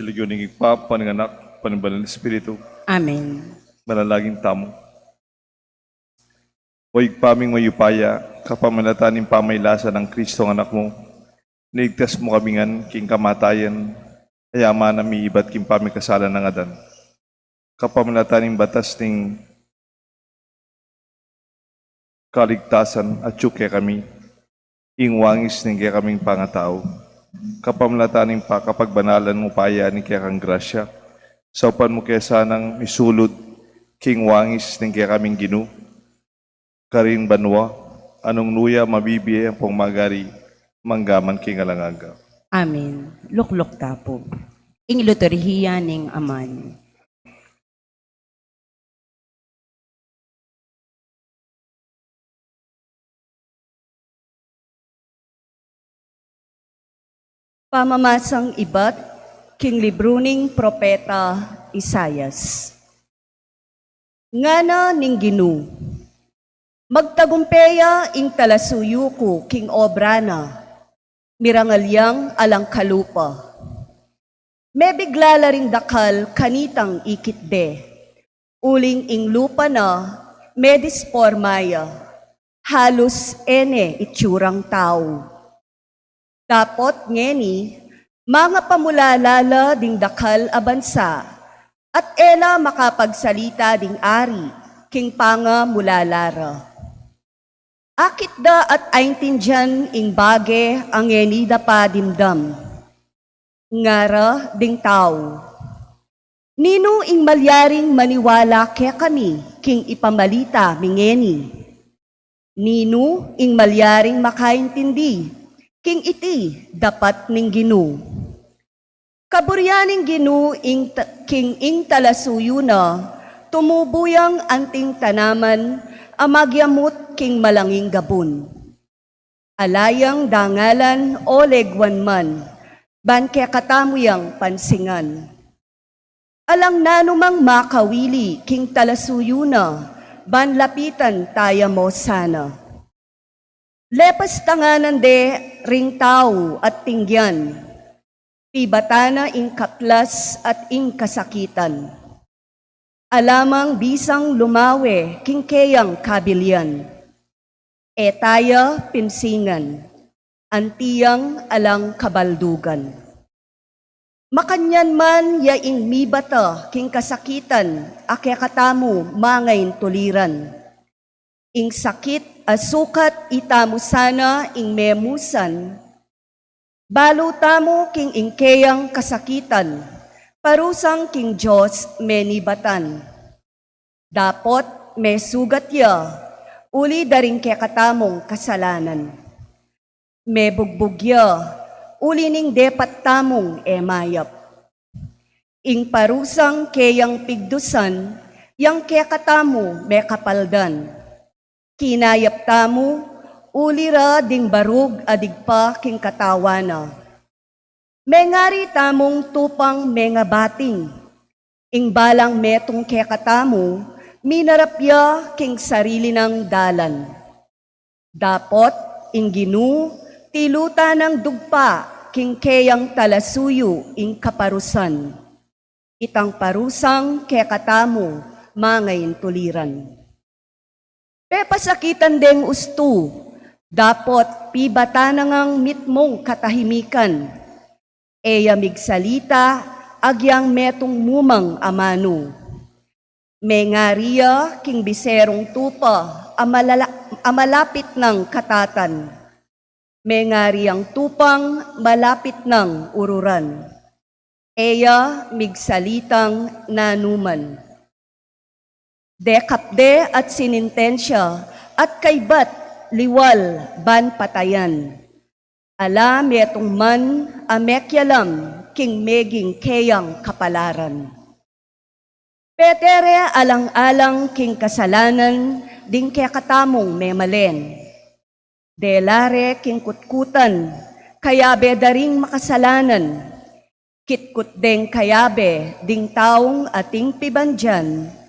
Iligyo ng Ipa, Pananganak, Panimbalan ng Espiritu, Amen. manalaging tamo. O igpaming mayupaya, kapamanataning pamaylasa ng Kristo ng anak mo, niligtas mo kamingan king kamatayan, ayaman na may iba't king pamikasalan ng adan. Kapamanataning batas ng kaligtasan at tsuke kami, ingwangis ng kaya kaming pangatao. Kapamanataning pa kapagbanalan mo paya ni kaya kang grasya, sa upan mo kaya sanang misulod, king wangis ng kaya kaming ginu, karing banwa, anong nuya mabibiya ang pong magari, manggaman king alangaga. Amen. Luklok tapo. Ing luterhiya ning aman. Pamamasang ibat, king libruning propeta Isayas. Ngana ning Ginu, magtagumpeya ing talasuyo ko king obra na, mirangalyang alang kalupa. May biglala ring dakal kanitang ikitde, uling ing lupa na medispormaya, halos ene itsurang tao. Tapot ngeni, mga pamulalala ding dakal abansa, at ela makapagsalita ding ari, king panga mulalara. Akit da at aintindihan ing bage ang ngeni da pa dimdam. Ngara ding tao. Nino ing malyaring maniwala kaya kami, king ipamalita mingeni. Nino ing malyaring makaintindi, king iti dapat ning Ginu. Kaburyaning Ginu king ing talasuyo na, tumubuyang anting tanaman, amagyamot king malanging gabon. Alayang dangalan o legwan man, ban kaya katamuyang pansingan. Alang nanumang makawili king talasuyo na, ban lapitan taya mo sana. Lepas tanganan de ring tao at tingyan, pibatana ing kaplas at ing kasakitan. Alamang bisang lumawe king keyang kabilyan. Etaya pinsingan, antiyang alang kabaldugan. Makanyan man ya ing mibata king kasakitan, akyakatamu mangain tuliran. Ing sakit asukat itamu sana ing memusan, balo tamo king ingkeyang kasakitan, parusang king Diyos menibatan. Dapot may sugat ya, uli daring kaya katamong kasalanan. May bugbugya, uli ning depat tamong emayap. Ing parusang kayang pigdusan, yang kaya katamo may kapaldan. Kinayap tamo, ulira ding barug adigpa king katawana. Mengari tamong tupang menga bating, ing balang metong kaya katamo, minarapya king sarili ng dalan. Dapot, ing Ginu, tiluta ng dugpa, king kayang talasuyo, ing kaparusan. Itang parusang kaya katamo, mangayin tuliran. Pepasakitan deng ustu, dapot pibata nangang mitmong katahimikan, eya migsalita, agyang metong mumang amano. Mengariya king biserong tupa, amalapit ng katatan. Mengariyang tupang malapit ng ururan. Eya migsalitang nanuman. Dekapde at sinintensya at kaybat liwal ban patayan. Alam etong man amekyalam king meging keyang kapalaran. Petere alang-alang king kasalanan ding kaya katamong memalen. Delare king kutkutan kayabe daring makasalanan. Kitkut deng kayabe ding taong ating pibandyan.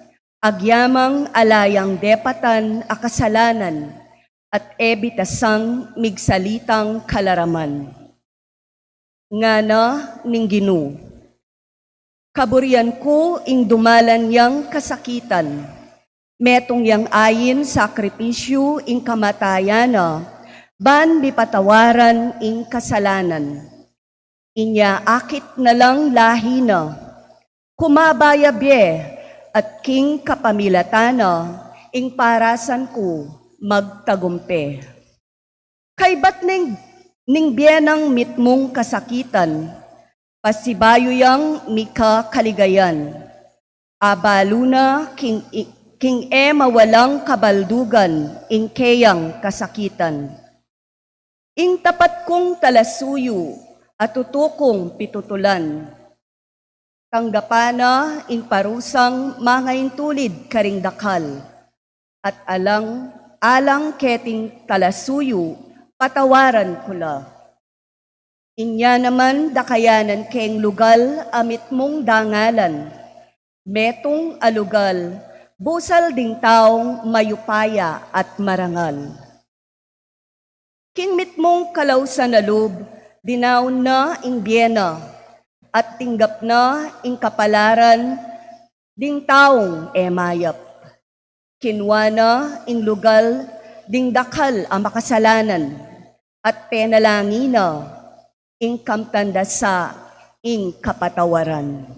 Agyamang alayang depatan akasalanan at ebitasang migsalitang kalaraman. Ngana ning Ginu, Kaburian ko ing dumalan yang kasakitan, metong yang ayin sakripisyo ing kamatayana, ban bipatawaran ing kasalanan. Inya akit na lang lahi na, kumabayabye at king kapamilatana, ing parasan ko magtagumpe. Kay ba't ning biyenang mitmong kasakitan, pasibayo yang mika kaligayan, abalo na king mawalang kabaldugan, ing keyang kasakitan. Ing tapat kong talasuyo, at tutukong pitutulan, tanggapana ing parusang mga intulid karing dakal, at alang keting talasuyo, patawaran kula. Inya naman dakayanan keng lugal amit mong dangalan, metong alugal, busal ding taong mayupaya at marangal. Kingmit mong kalawsan na loob, dinaon na ing biyena, at tinggap na ing kapalaran, ding taong emayap. Kinwa na ing lugal, ding dakal ang makasalanan, at penalangina, ing kamtandasa, ing kapatawaran.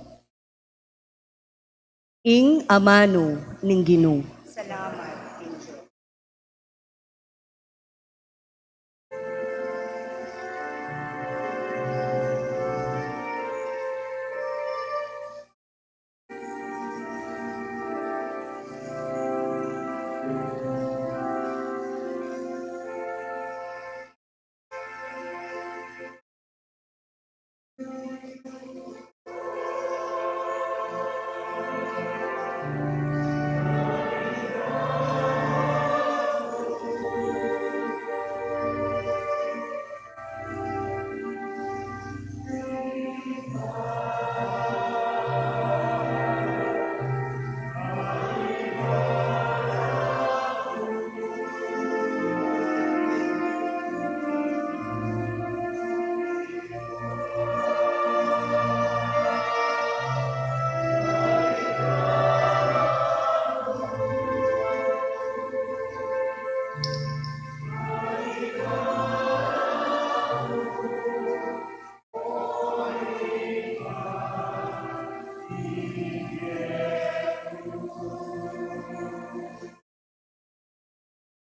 Ing amano ning Ginoo. Salamat.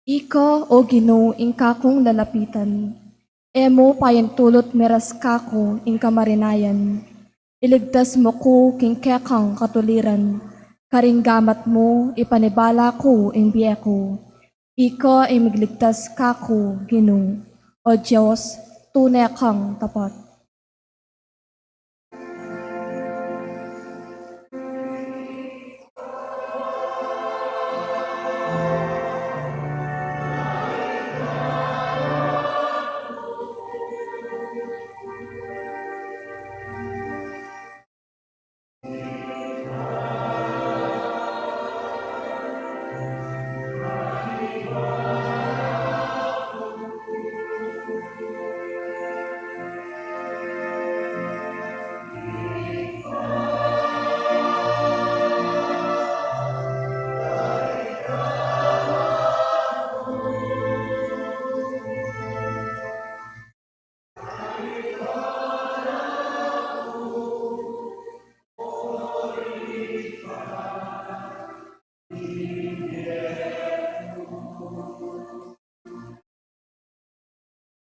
Ika, o Ginoo, ing kakong lalapitan. Emo payantulot meras kako ing kamarinayan. Iligtas mo ko king kekang katuliran. Karinggamat mo ipanibala ko ing biyeko. Ika ay magligtas kako, Ginoo. O Diyos, tunay kang tapat.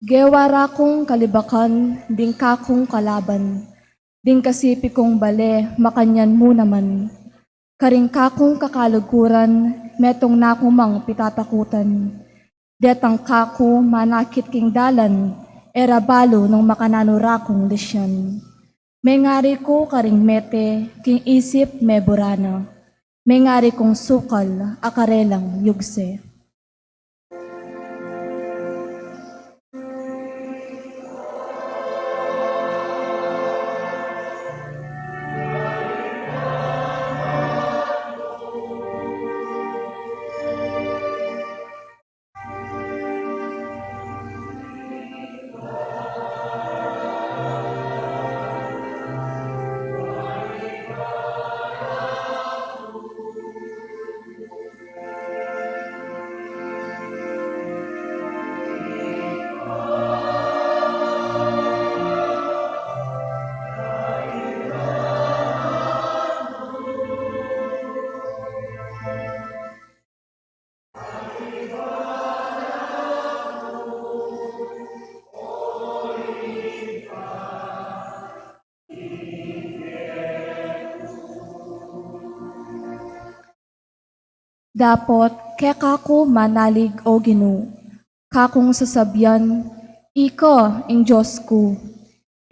Gewara kong kalibakan, ding kakong kalaban, ding kasipi kong bale, makanyan mo naman. Karing kakong kakaluguran, metong nakumang pitatakutan. Detang kako manakit king dalan, erabalo ng makananurakong lisyan. May ngari ko karing mete, king isip me burana. May ngari kong sukal, akarelang yugse. Dapot kaya kako manalig o Ginoo. Kakong sasabyan, iko ing Diyos ko.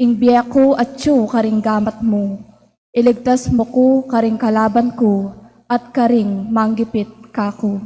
Ing biya ko at tiyo karing gamat mo. Iligtas mo ko karing kalaban ko at karing manggipit kako.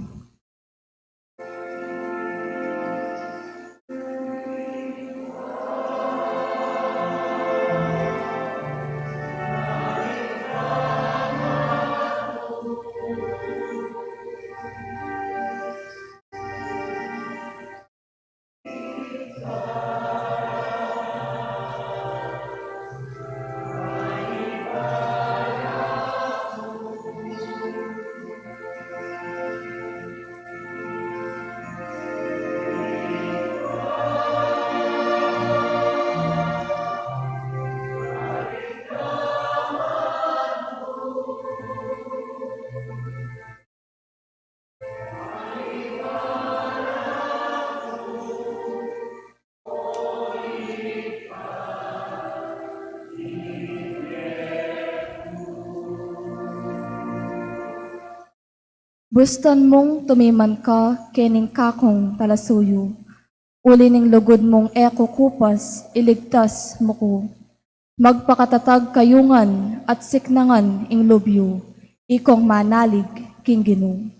Buston mong tumiman ka kening kakong talasuyo. Uli ning lugod mong eko kupas, iligtas mo ko. Magpakatatag kayungan at siknangan ing lubyo, ikong manalig king Ginoo.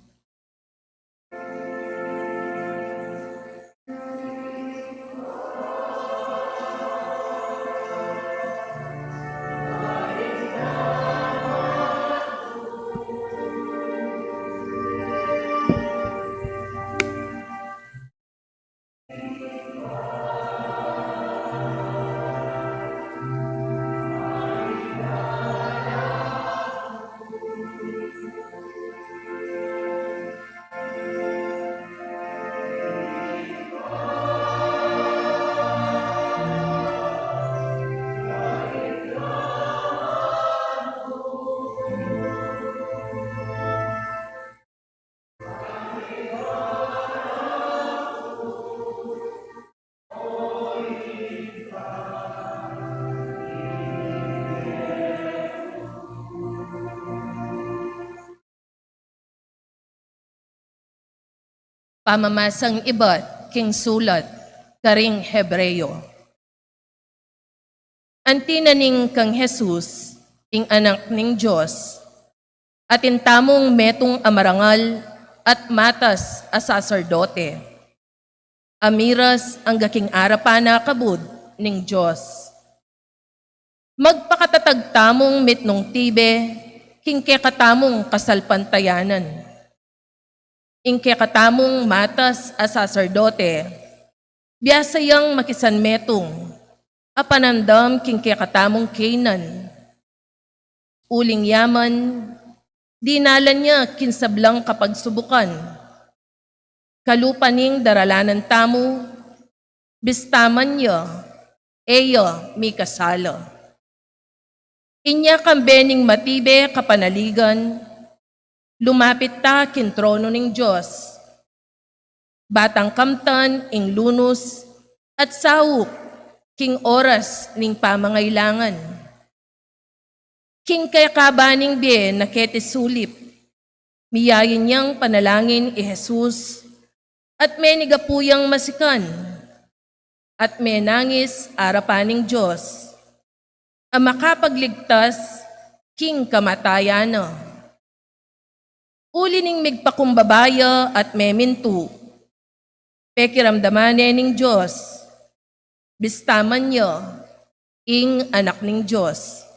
Pamamasang iba't king sulat, karing Hebreyo. Antinaning kang Jesus, ing anak ning Diyos, at intamong metong amarangal at matas a saserdote. Amiras ang gaking arapana kabud ning Diyos. Magpakatatag tamong mitnong tibe, king kekatamong kasalpantayanan. Ingke katamong matas a saserdote, biyasayang makisanmetong, apanandam kingke katamong kainan. Uling yaman, dinalan niya kinsablang kapag subukan. Kalupaning daralanan tamo, bistaman niya, eya mi kasala. Inya kambening matibe kapanaligan, lumapit ta kin trono ning Diyos. Batang kamtan ing lunos at sawuk king oras ning pamangailangan. King kay kabaning bien na kete sulip, miyayin niyang panalangin i Jesus at may nigapuyang masikan at may nangis arapaning Diyos. Ang makapagligtas king kamatayana. Uli ning migpakumbabaya at memintu. Pekiramdaman ning Diyos. Bistaman niya, ing anak ning Diyos.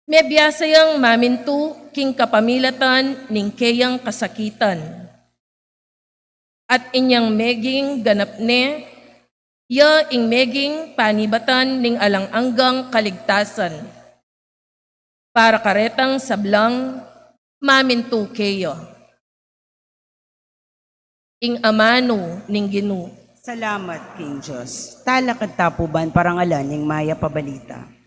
May biyasayang mamintu king kapamilatan ning kayang kasakitan. At inyang meging ganap ne, ya ing meging panibatan ning alang-anggang kaligtasan. Para karetang sablang, mamintu kayo. Ing amano ning Ginoo. Salamat, King Diyos. Talakad tapuban parangalan ning maya pabalita.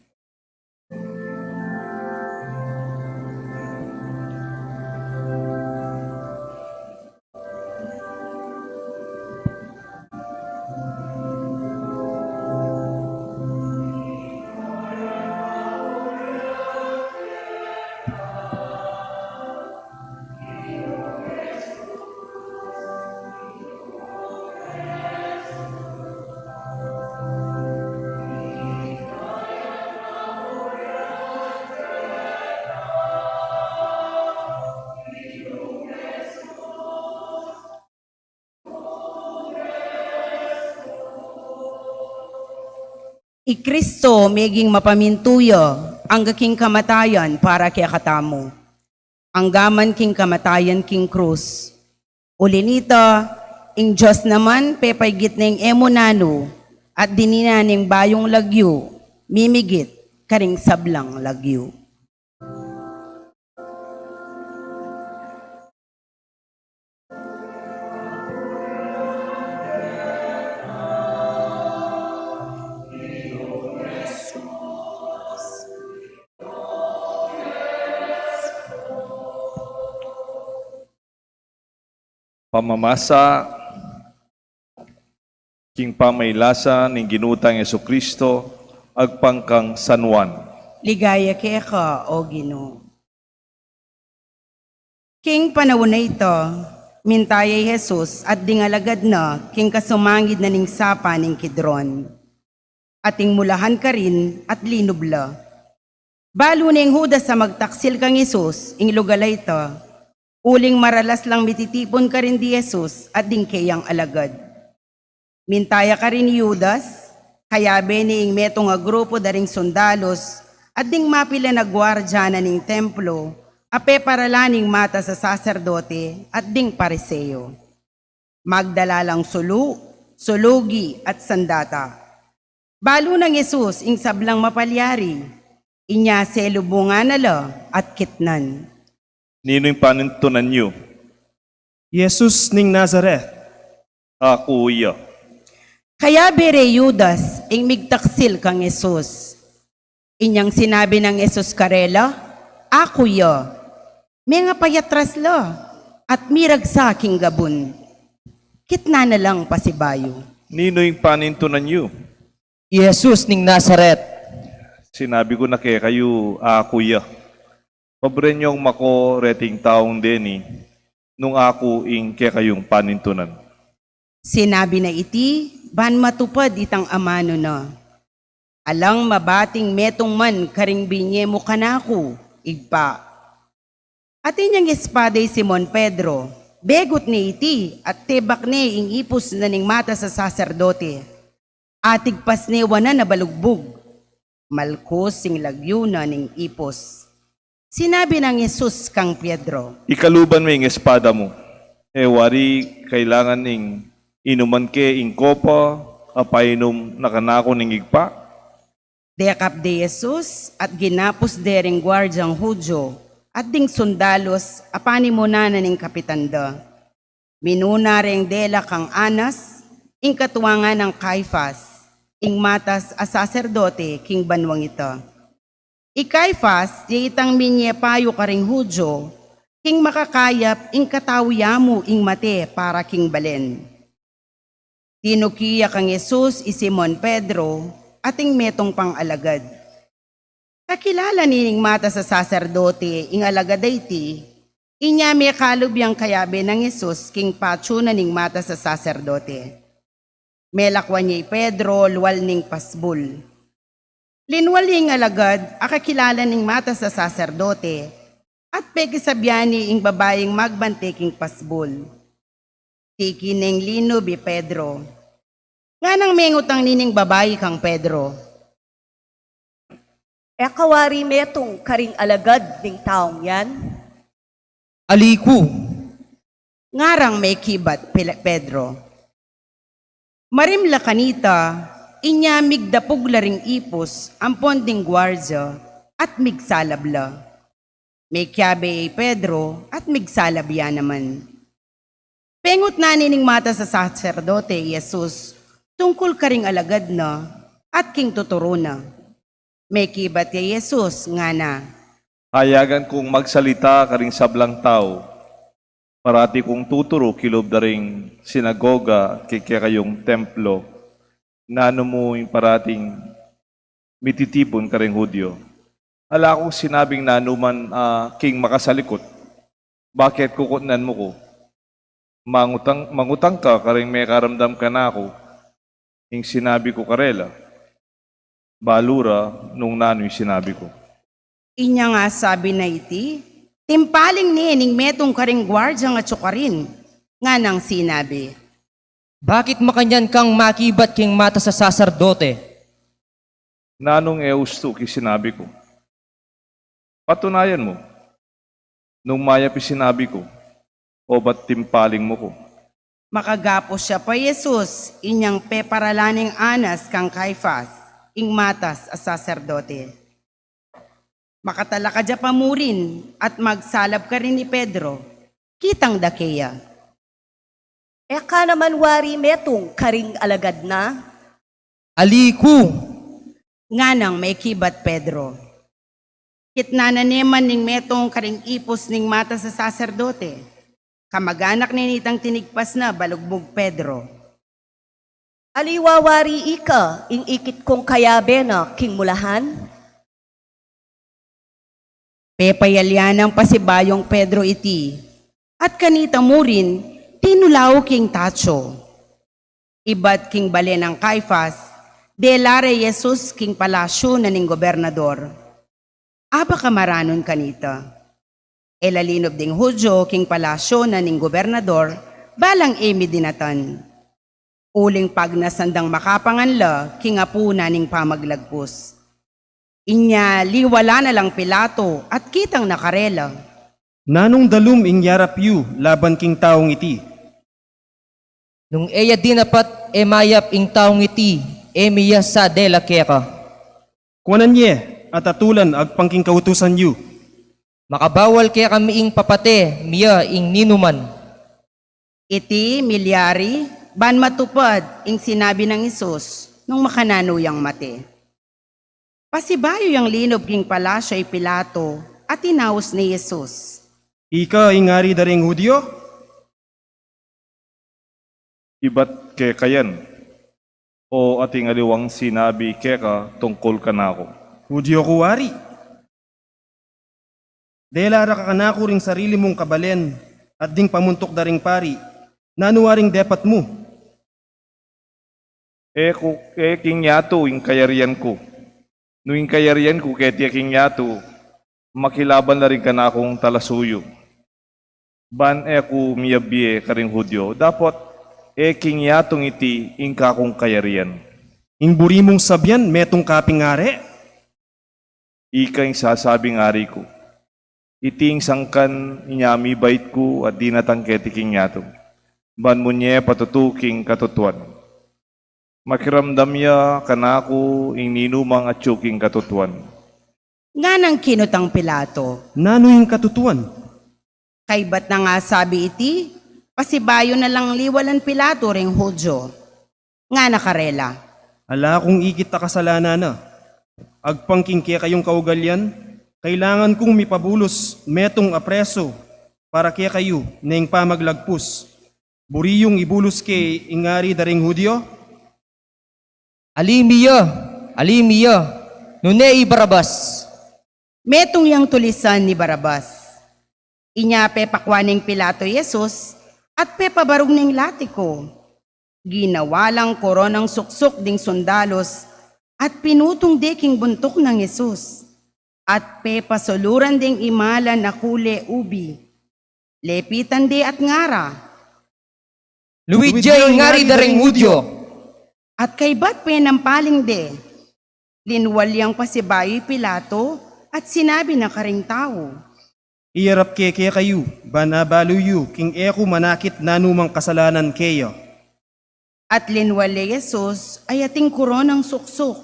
I Kristo meging mapamintuyo ang king kamatayan para kaya katamo. Ang gaman king kamatayan king krus. Ulinita, ing Diyos naman pepaygit ng emonano at dinina ng bayong lagyo, mimigit karing sablang lagyo. Pamamasa king pamaylasa ning ginutang Kristo agpangkang San Juan. Ligaya kaya ka, o Ginoo. King panahon na ito, mintayay Jesus at dingalagad na king kasumangid na ning sapa ning Kidron. Ating mulahan ka rin at linubla. Balo ning Judas sa magtaksil kang Jesus, ing lugalay ito, uling maralas lang mititipon ka rin di Jesus at ding kayang alagad. Mintaya ka rin ni Judas, kaya bening metong nga grupo daring sundalos at ding mapila na gwardya na ning templo, ape paralaning mata sa saserdote at ding pariseo. Magdala lang sulu, sulugi at sandata. Balo ng Jesus ing sablang mapalyari, inya selubungan nala at kitnan. Nino yung panintunan niyo? Jesus ning Nazareth. Ako iya. Kaya bere Judas, ing migtaksil kang Jesus. Inyang sinabi ng Jesus karela, ako ya. May nga payatras la, at mirag sa aking gabon. Kitna na lang pasibayo. Nino yung panintunan niyo? Jesus ning Nazareth. Sinabi ko na kaya kayo, ako iya. Pabre niyong mako reting taong deni, nung ako ing kaya kayong panintunan. Sinabi na iti, ban matupad itang amano na. Alang mabating metong man karing binye mo kanako, igpa. At inyang espaday Simon Pedro, begot ni iti at tebak ni ing ipos na ning mata sa saserdote. Atigpas ni wana na balugbog, malkos sing lagyo na ning ipos. Sinabi ng Jesus kang Pedro, Ikaluban mo yung espada mo. Wari kailangan ing inuman ke ing kopa, apainom na kanako ning igpa. dekap de Jesus at ginapos dering gwardyang Hudyo at ding sundalos apani mo na ning kapitanda. Minuna ring dela kang Anas, ing katuwangan ng Caiphas, ing matas a saserdote king banwang ito. Ikaifas, di itang minye payo karing Hudyo, king makakayap ing katawiyamo ing mate para king balen. Tinukiya kang Jesus i Simon Pedro, ating metong pang alagad. Kakilala nining mata sa saserdote ing alagad iti, inya may kalubyang kayabe ng Jesus king patso na ning mata sa saserdote. Melakwan niya Pedro, luwal ning pasbul. Linwaling alagad, akakilala ning mata sa saserdote, at pegisabyani ing babayeng magbanteking pasbol. Tiki ning linubi Pedro. Nga nang mengutang nining babayi kang Pedro. Kawari metong karing alagad ng taong yan. Aliku. Ngarang may kibat Pedro. Marimla kanita, inya migdapog laring ipos ang ponding gwardya at migsalabla. May kiyabe Pedro at migsalabya naman. Pengot na nining mata sa sacerdote, Jesus, tungkol karing alagad na at king tuturo na. May kibat kay Jesus nga na. Hayagan kong magsalita karing sablang tao. Parati kong tuturo kilob daring sinagoga kaya kayong templo. Nano mo yung parating mititipon karing Hudyo. Ala akong sinabing nanuman king makasalikot. Bakit kukutnan mo ko? Mangutang ka karing may karamdam ka na ako. Ing sinabi ko karela. Balura nung nano yung sinabi ko. Inya nga sabi na iti, timpaling ni ning metong karing gwardya nga tsukarin, nga nang sinabi. Bakit makanyan kang makibat king mata sa saserdote? nanong eusto ki sinabi ko. Patunayan mo, nung mayap sinabi ko, o ba't timpaling mo ko? Makagapos siya pa Jesus, inyang peparalaning anas kang Caifas, ing matas a saserdote. Makatala ka dya pamurin at magsalab ka rin ni Pedro, kitang dakeya. Eka naman wari metong karing alagad na. aliku, Nganang may kibat Pedro. Kitnananeman ning metong karing ipos ning mata sa saserdote. Kamag-anak ni nitang tinigpas na balugbog Pedro. Aliwawari ika, ing ikit kong kayabe na king mulahan. Pepayalyanang pasibayong Pedro iti. At kanita mo rin, tinulaw king tacho. Ibat king bale ng Caifas, delare Jesus king palasyo na ning gobernador. Aba kamaranon kanita. Elalinob ding Hudyo king palasyo na ning gobernador, balang emi dinatan. Uling pagnasandang makapanganla, king apuna ning pamaglagpus. Inya liwala na lang Pilato at kitang nakarela. Nanong dalum ing yarap yu laban king taong iti. nung eya dinapat emayap ing taong iti, emiya sa dela keka. Kuanan ye, at atulan agpangking kautusan yu. Makabawal kaya kami ing papate, miya ing ninuman. Iti milyari, ban matupad ing sinabi ng Isus nung makananuyang mate. Pasibayo yung linob king palasyo ay Pilato at tinaos ni Jesus. Ika ingari daring Hudyo? Iba't ke kayan, o ating aliwang sinabi keka tungkol ka na ako. Hudyo ko wari. Delara ka kanako ring sarili mong kabalen at ding pamuntok daring pari. Nanuwaring depat mo. King yato ing kayarian ko. Nuing kayarian ko kaya king yato, makilaban na rin ka na akong talasuyo. Ban ko miyabye karing Hudyo, dapat king yatong iti ing kakong kayarian. Ing buri mong sabyan, metong kaping are. Ika ing sasabing ari ko. Iting sangkan inyami bait ko at di natangketi king yato. Ban mo niya patutuking katutuan. Makiramdam ya kanako ing ninumang at tsuking katutuan. Nga nang kinutang Pilato, Nano yung katutuan? kay ba't na nga sabi iti, pasibayo na lang liwalan Pilato ring Hudyo. Nga nakarela. Ala kung ikit ta kasalanan na. Agpangking kaya kayong kaugalyan, kailangan kong mipabulos metong apreso para kaya kayo na ing pamaglagpus. Buriyong ibulos kay ingari daring Hudyo? Alimiya, nune Barabas. Metong yang tulisan ni Barabas. Inya pepakwaning Pilato Jesus at pepabarog ning latiko. Ginawalang koronang suksok ding sundalos at pinutong deking buntok ng Jesus. At pepasuluran ding imalan na kule ubi. Lepitan di at ngara. Luigi ngari daring Hudyo. At kay ba't penampaling de? Linwalyang pasibayo'y Pilato at sinabi na karing tao. Iyarap kaya kayo, banabalo yu, king eko manakit nanumang kasalanan kayo. At linwali Jesus ay ating koronang suksok,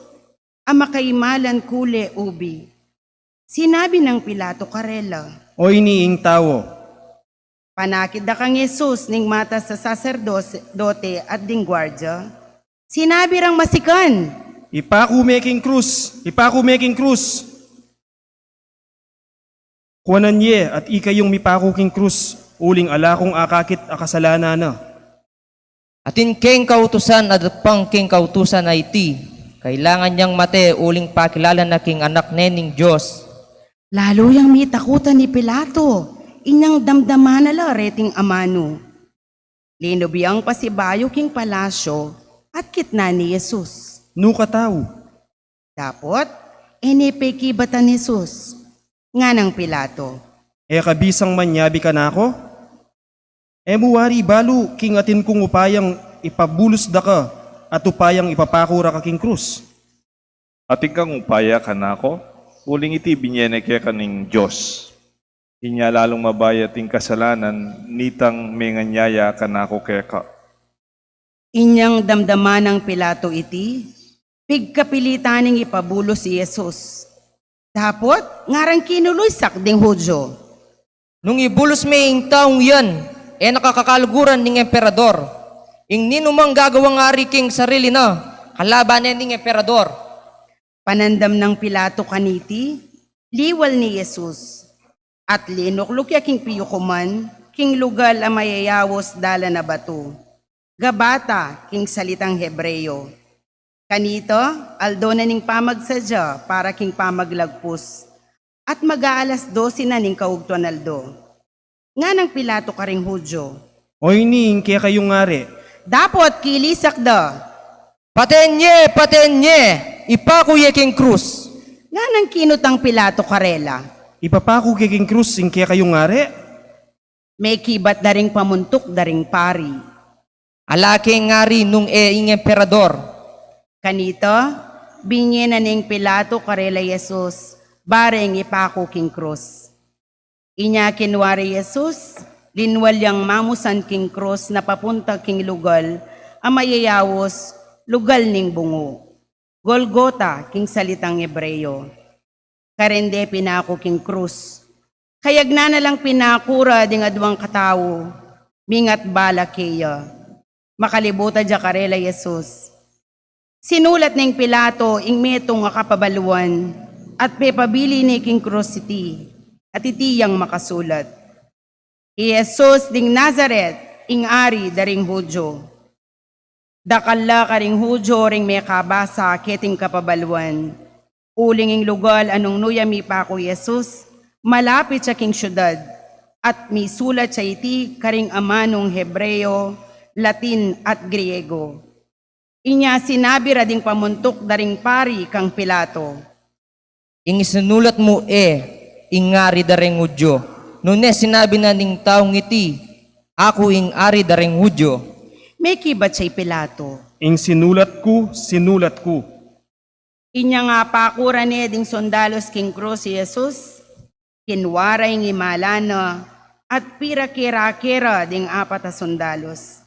ang makaimalan kule ubi. Sinabi ng Pilato karela, O iniing tao, panakit da kang Jesus ning mata sa saserdote at ding gwardya. Sinabi rang masikan, ipaku making krus. Kuanan ye at ikayong mipaku king krus, uling ala kong akakit akasalanan na. Atin keng kautusan at pang keng kautusan na iti. Kailangan niyang mate uling pakilala na king anak nening Diyos. lalo yang mitakutan ni Pilato, inyang damdaman na la reting amano. Linubiyang pasibayo king palasyo at kitna ni Jesus. Nuka tao, Tapot, inipikibatan ni Jesus. Nga ng Pilato. e kabisang manyabi ka na ako? E muwari balo, king atin kong upayang ipabulos da ka at upayang ipapakura ka king krus. Ating kang upaya ka na ako, uling iti binyene kaya kaning Diyos. Inya lalong mabaya ting kasalanan, nitang menganyaya ka na ako kaya ka. Inyang damdaman ng Pilato iti, pigkapilitaning ipabulo si Jesus. Tapot, ngarang kinuloy sakding Hudyo. Nung ibulos may ing taong yan, nakakakaluguran ning emperador. Ing ninumang gagawang ari king sarili na, kalaban ning emperador. Panandam ng Pilato kaniti, liwal ni Jesus. At linuklukya king piyukuman, king lugal a mayayawos dala na bato. Gabata, king salitang Hebreyo. Kanito, aldo na ning pamagsadya para king pamaglagpus. At mag-aalas 12 na ning kaugtuan aldo. Nga ng Pilato karing Hudyo. Oy ning kaya kayong ari, Dapot kilisak da. Patenye, patenye, ipakuye king krus. Nga ng kinutang Pilato karela. ipapako kiking krus ing kaya kayong ari. May kibat daring pamuntok daring pari. Alaking ngari nung ing emperador. Kanito, binye na ning Pilato karela Jesus, bareng ipako king krus. Inya kinwari Jesus, linwalyang mamusan king krus na papunta king lugal, ang mayayawos, lugal ning bungo. Golgota, king salitang Hebreyo. Karende pinako king krus. Kayag na lang pinakura ding adwang katao, mingat bala keya. Makalibuta dya karela Jesus. Sinulat ning Pilato ing metong nga kapabaluan at pepabili ni king krus iti at itiyang makasulat. Jesus ding Nazaret ing ari daring Hudyo. Dakalla karing Hudyo ring may kabasa keting kapabaluan. Uling ing lugal anong nuyami pa ko Jesus, malapit sa king syudad at may sulat sa iti karing amanong Hebreyo, Latin at Griego. Inya sinabi rading pamuntok daring pari kang Pilato. Ing isinulat mo ing ngari dareng Hudyo. Nune sinabi na ning taong iti, ako ing ari dareng Hudyo. May kibat siya'y Pilato. Ing sinulat ko. Inya nga pakura ni ding sondalos king krus si Jesus, kinwaray ng imalana at pira kera ding apat a sondalos.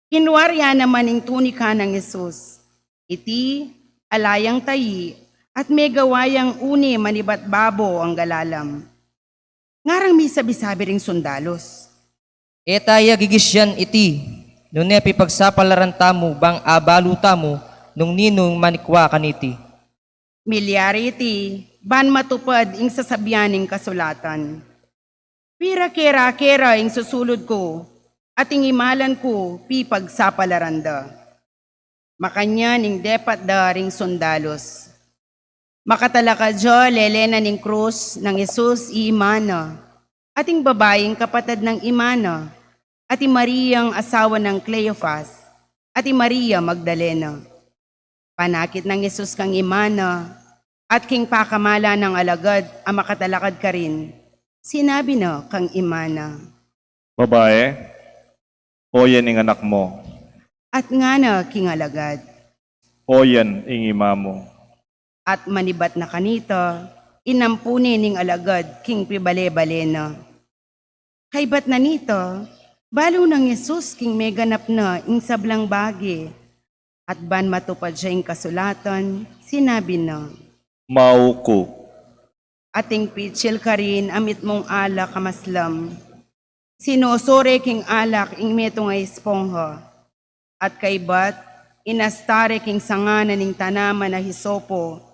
Kinwarya naman ing tunika ng Jesus, iti alayang tayi at may gawayang uni manibat babo ang galalam. Ngarang may sabi-sabi ring sondalos. Etaya gigisyan iti, nune pipagsapalaran tamo bang abalu tamo, nung ninong manikwa kaniti. Milyari iti, ban matupad ing sasabyaning kasulatan. Pira kera ing susulod ko, at ing imalan ko pipagsapalaranda. Makanyan ing depat da ring sondalos. Makatalakadyo lelena ning krus ng Jesus imana, at ing babaeng kapatid ng imana, at Mariang asawa ng Cleophas, at Maria Magdalena. Panakit ng Jesus kang imana, at king pakamala ng alagad, ang makatalakad ka rin. Sinabi na kang imana. Babae, o yan ing anak mo, At nga na king alagad, o yan ing ima mo. at manibat na kanita, inampuni ning alagad, king pibale-bale na. Kay bat na nito, balo ng Jesus king may ganap na ing sablang bagi, at ban matupad siya ing kasulatan, sinabi na. Mauko, Ating pitsil ka rin amit mong alak kamaslam. Sinosore king alak ing metong ay espongha. At kay bat, inastare king sangana ning tanaman na hisopo.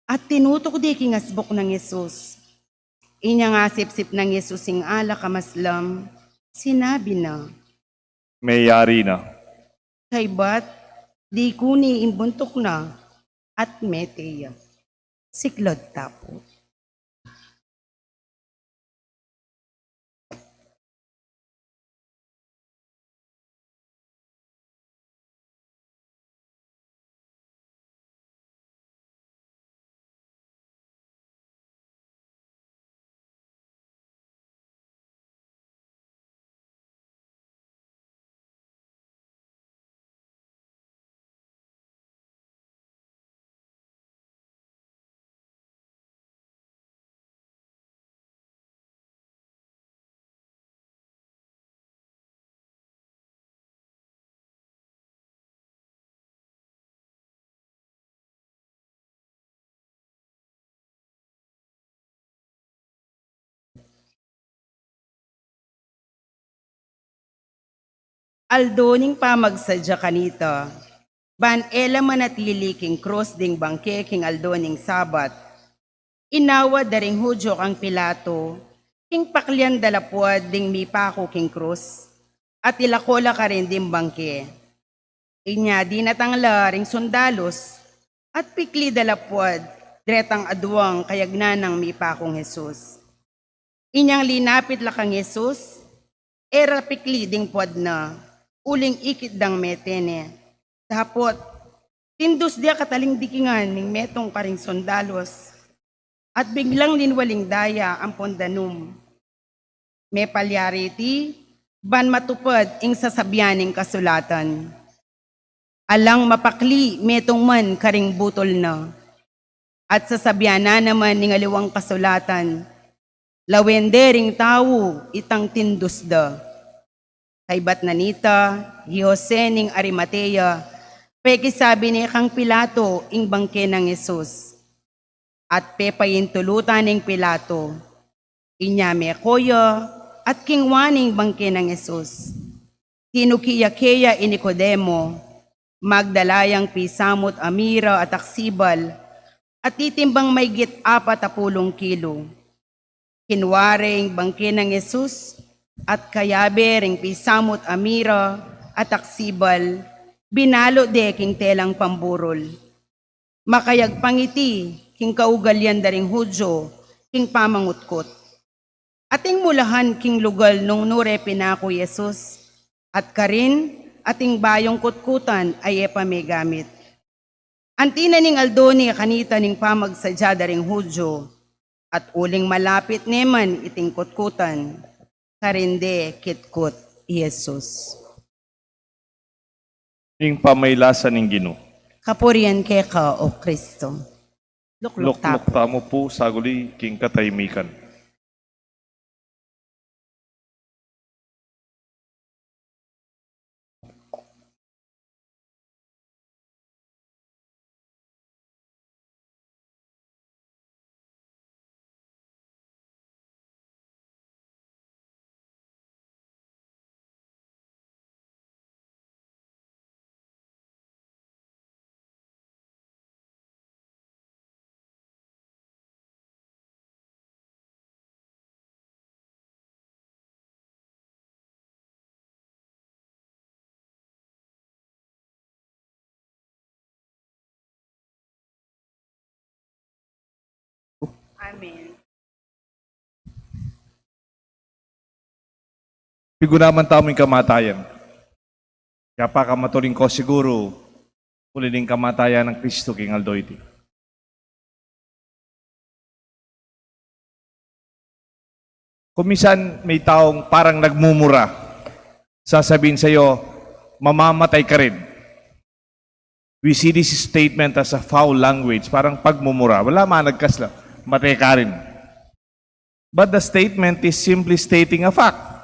At tinutok di king asbok ng Jesus. Inya nga sip-sip ng Jesus ing alak kamaslam. Sinabi na. mayari na. Kay bat, di kuni imbuntok na. At meteya. Siklod tapo. Aldo ning pamagsadya kanita. Ban ela manatili king cross ding bangke king Aldo ning sabat. Inawa daring Hudyo kang Pilato, king paklian dalapwad ding mipako king cross, at ilakola ka rin ding bangke. Inya di natangla ring sundalos, at pikli dalapwad, dretang aduang kayagnan ng mipakong Jesus. Inyang linapit la kang Jesus, era pikli ding puad na, uling ikit dang metene. Tapot, tindos dia kataling dikingan ning metong karing sundalos, at biglang linwaling daya ang pondanum. May palyariti, ban matupad ing sasabyaning kasulatan. Alang mapakli metong man karing butol na. At sasabyan na naman ning aliwang kasulatan, lawendering tao itang tindos da. Kay Batnanita, Jose ning Arimatea, pekisabi ni kang Pilato ing bangke ng Jesus. At pepayin tulutan ning Pilato, inyame koya at kingwaning bangke ng Jesus. Kinukiya-keya ini Nicodemo, magdalayang pisamot amira at aksibal, at titimbang maygit 40 kilo. Kinwaring bangke ng Jesus, at kayabe ring pisamot amira at aksibal, binalo de king telang pamburol. Makayag pangiti, king kaugalyan daring Hudyo, king pamangutkot. Ating mulahan king lugal nung nure pinako Jesus, at karin ating bayong kutkutan ay epamegamit. Antina ning Aldoni kanita ning pamagsadya daring Hudyo, at uling malapit neman iting kutkutan, karinde kitkut Jesus. Ing pamaylasan ng Ginoo. Kapurian keka o Kristo. Lukluk Lukluk tamo po saguli king kataymikan. Amen. Pigunaman tamo yung kamatayan. Kaya pa kamatuling ko siguro, uliling kamatayan ng Kristo king Aldoiti. Kumisan may taong parang nagmumura, sasabihin sa iyo, mamamatay ka rin. We see this statement as a foul language, parang pagmumura. Wala managkasla, matay ka rin. But the statement is simply stating a fact.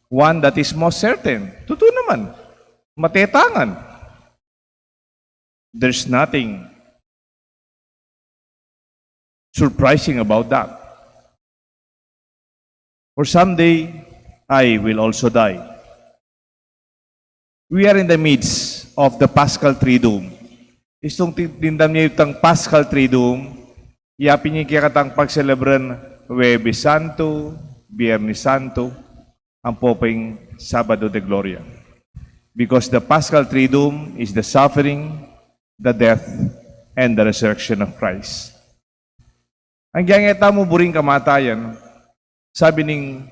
One that is most certain. Totoo naman. Matetangan. There's nothing surprising about that. For someday, I will also die. We are in the midst of the Paschal Triduum. Istong tindam niya yung Paschal Triduum, yapin niya kaya katang pagselebran Huwebes Santo, Biyernes Santo, ang popeng Sabado de Gloria. Because the Paschal Triduum is the suffering, the death, and the resurrection of Christ. Ang giyangeta mo buring kamatayan, sabi ning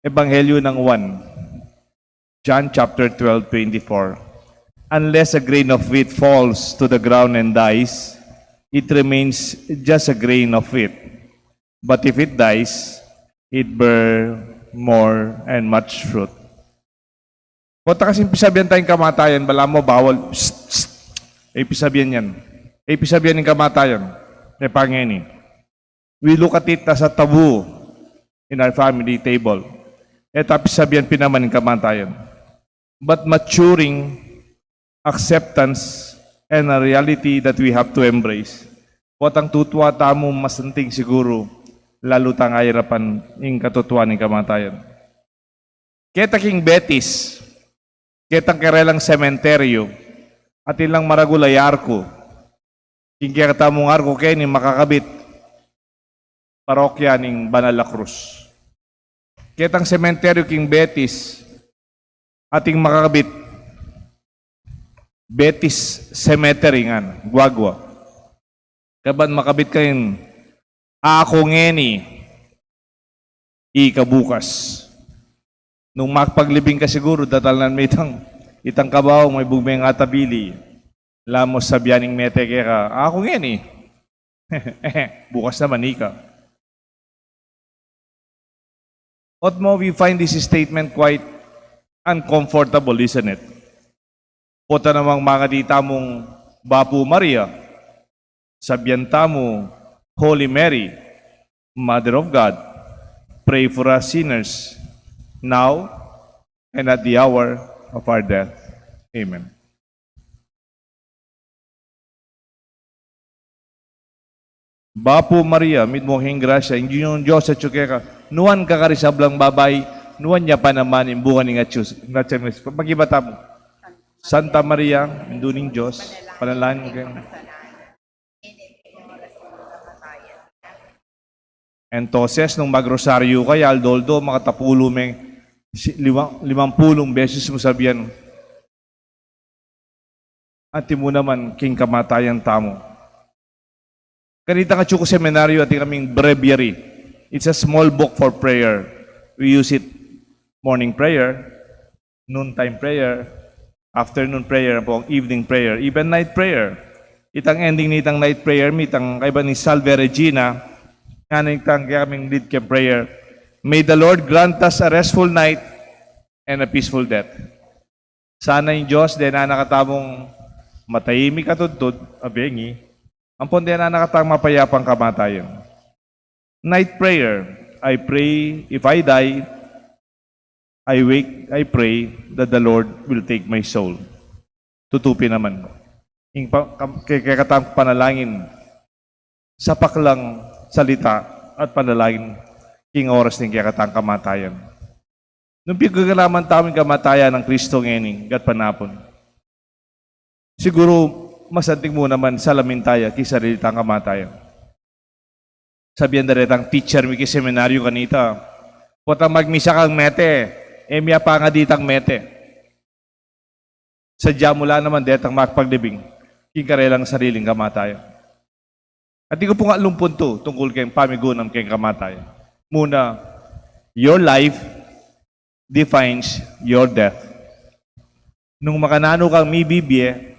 Ebanghelyo ng 1, John chapter 12:24, unless a grain of wheat falls to the ground and dies, it remains just a grain of wheat. But if it dies, it bears more and much fruit. Kung kasi pisabihan tayong kamatayan, bala mo bawal, pisabihan yan. Pisabihan ng kamatayan. Pangeni. We look at it as a taboo in our family table. Pisabihan pinaman ng kamatayan. But maturing acceptance and a reality that we have to embrace. Ang tutwa tamo masanting siguro, lalo tang ayrapan ng katutuan ng kamatayan. Kaya taking Betis, Ketang kerelang sementeryo, at ilang maragulay arko. King kaya katamong arko kaya ni makakabit parokya ning Banala Cruz. Ketang sementeryo king Betis, ating makakabit Betis Cemetery nga, Guagua. Kaban makabit kayong ako ngeni, ikabukas. Nung makpaglibing ka siguro, datalan may itang kabaw, may bugmeng atabili. Lamos sa biyaning mete kaya ka, ako ngeni. Bukas naman ika. What mo, we find this statement quite uncomfortable, isn't it? Pota namang mga dita mong Bapu Maria, sabyan mo, Holy Mary, Mother of God, pray for us sinners, now and at the hour of our death. Amen. Bapu Maria, midmohing grasya, hindi yung Diyos sa tsukeka, nuwan kakarisablang babay, nuwan niya pa naman imbukan ni Gatsus. Pag-ibata mo, Santa Maria, induning Diyos, panalangin mo kayo. Entonces, nung magrosaryo ka, Aldoldo, makatapulo may 50 beses mo sabihan, ati mo naman, king kamatayan tamo. Kanita nga Chuko Seminaryo, ating kaming breviary. It's a small book for prayer. We use it morning prayer, noontime prayer, afternoon prayer, po evening prayer, even night prayer. Itang ending nitang night prayer, mitang kaiba ni Salve Regina, nga nitang kaming lead camp prayer. May the Lord grant us a restful night and a peaceful death. Sana yung Diyos, din na nakatamong matahimik katudtod, abengi, ang pondi na nakatang mapayapang kamatayan. Night prayer, I pray, if I die, I wake, I pray that the Lord will take my soul. Tutupi naman. Kaya katang panalangin, sapak lang salita at panalangin, king oras ng kaya katang kamatayan. Nung pigagalaman taming kamatayan ng Kristo ngening, gat panapon. Siguro, masanting mo naman sa lamintaya kisa rilitang kamatayan. Sabihan na rin teacher mi seminaryo kanita. Pota magmisa kang mete, emya pa nga ditang mete. Sadya mula naman detang makpaglibing, kikarelang sariling kamatayan. At di ko po nga lumpunto tungkol kayong pamigunam kayong kamatayan. Muna, your life defines your death. Nung makanano kang mi bibye,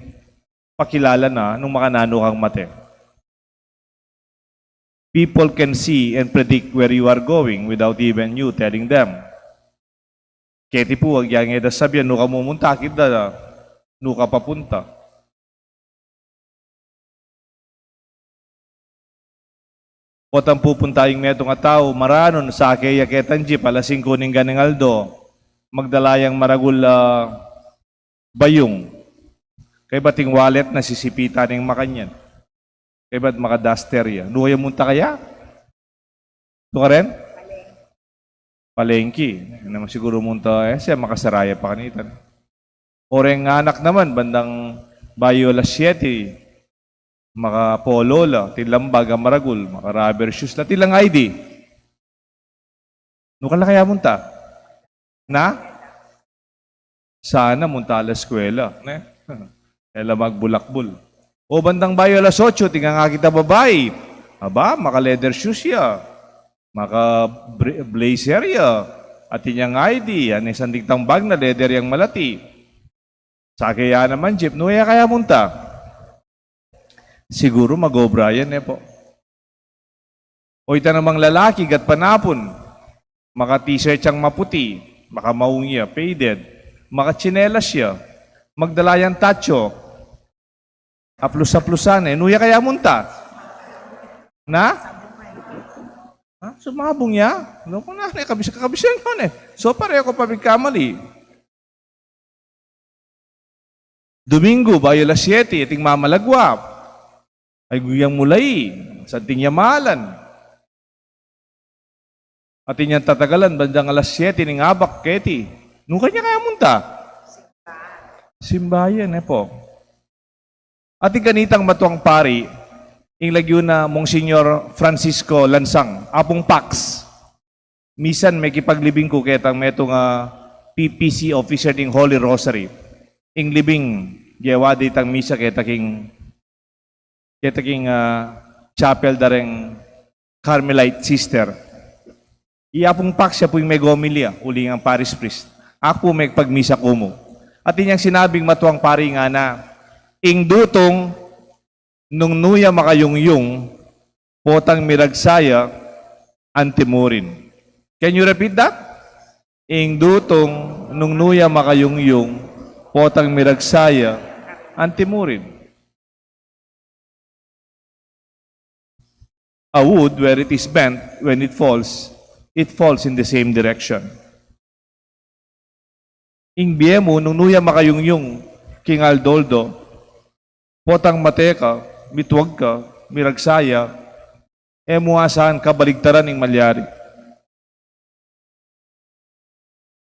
pakilala na nung makanano kang mate. People can see and predict where you are going without even you telling them. Keti po, wag yang edas sabihan, no ka mumunta, kita, no ka papunta. Potang pupunta yung metong tao, maranon sa akeya ketan jeep, alas 5 ning ganing aldo, magdalayang maragul bayong. Kaya bating wallet na sisipita ng makanyan. Kaya ba't makadasterya? Nuhaya munta kaya? Ito ka rin? Palengki. Naman siguro munta, siya makasaraya pa kanitan. Oreng anak naman, bandang Bayo Las 7, maka polola, tilambag ang maragul, maka rubber shoes na tilang ID. Nukala kaya munta? Na? Sana munta ala eskwela. Ne? Ela magbulakbul. O bandang Bayo alas 8, tingnan nga kita babae. Aba, maka leather shoes ya. Maka blazer ya. At inyang ID, yan isang digtang bag na leather yang malati. Sa kaya naman, jeep, nuya kaya munta? Siguro mag-O'Brien po. O ita namang lalaki, gat panapon. Maka t-shirt siyang maputi. Maka maungya, faded. Maka tsinelas siya. Magdalayang tacho. Aplus-aplusan nuya kaya munta? Na? Ha? Sumabong niya? No, kung na, kabisan yun So, pareho ko pabigkamali. Domingo, Bayo alas 7, iting mamalagwa. Ay guyang mulay, santing yamalan. At inyang tatagalan, bandang alas 7, ning abak, keti. Nung kanya kaya munta? Simbayan po. Ating kanitang matuang pari, ing lagyo na Monsignor Francisco Lansang, apong Pax. Misan may kipaglibing ko ketang metong PPC officer ng Holy Rosary. Ing libing giyawa ditang misa ketaking chapel dareng Carmelite sister. Iapong Pax siya po yung may gomilia, uling ang parish priest. Ako may pagmisa ko mo. At inyang sinabing matuang pari nga na, ing dutong nung nuya makayungyung, potang miragsaya, antimurin. Can you repeat that? Ing dutong nung nuya makayungyung, potang miragsaya, antimurin. A wood, where it is bent, when it falls in the same direction. Ing biyemo, nung nuya makayungyung, King Aldoldo, potang mateka, mitwag ka, miragsaya, muasahan kabaligtaran ng malyari.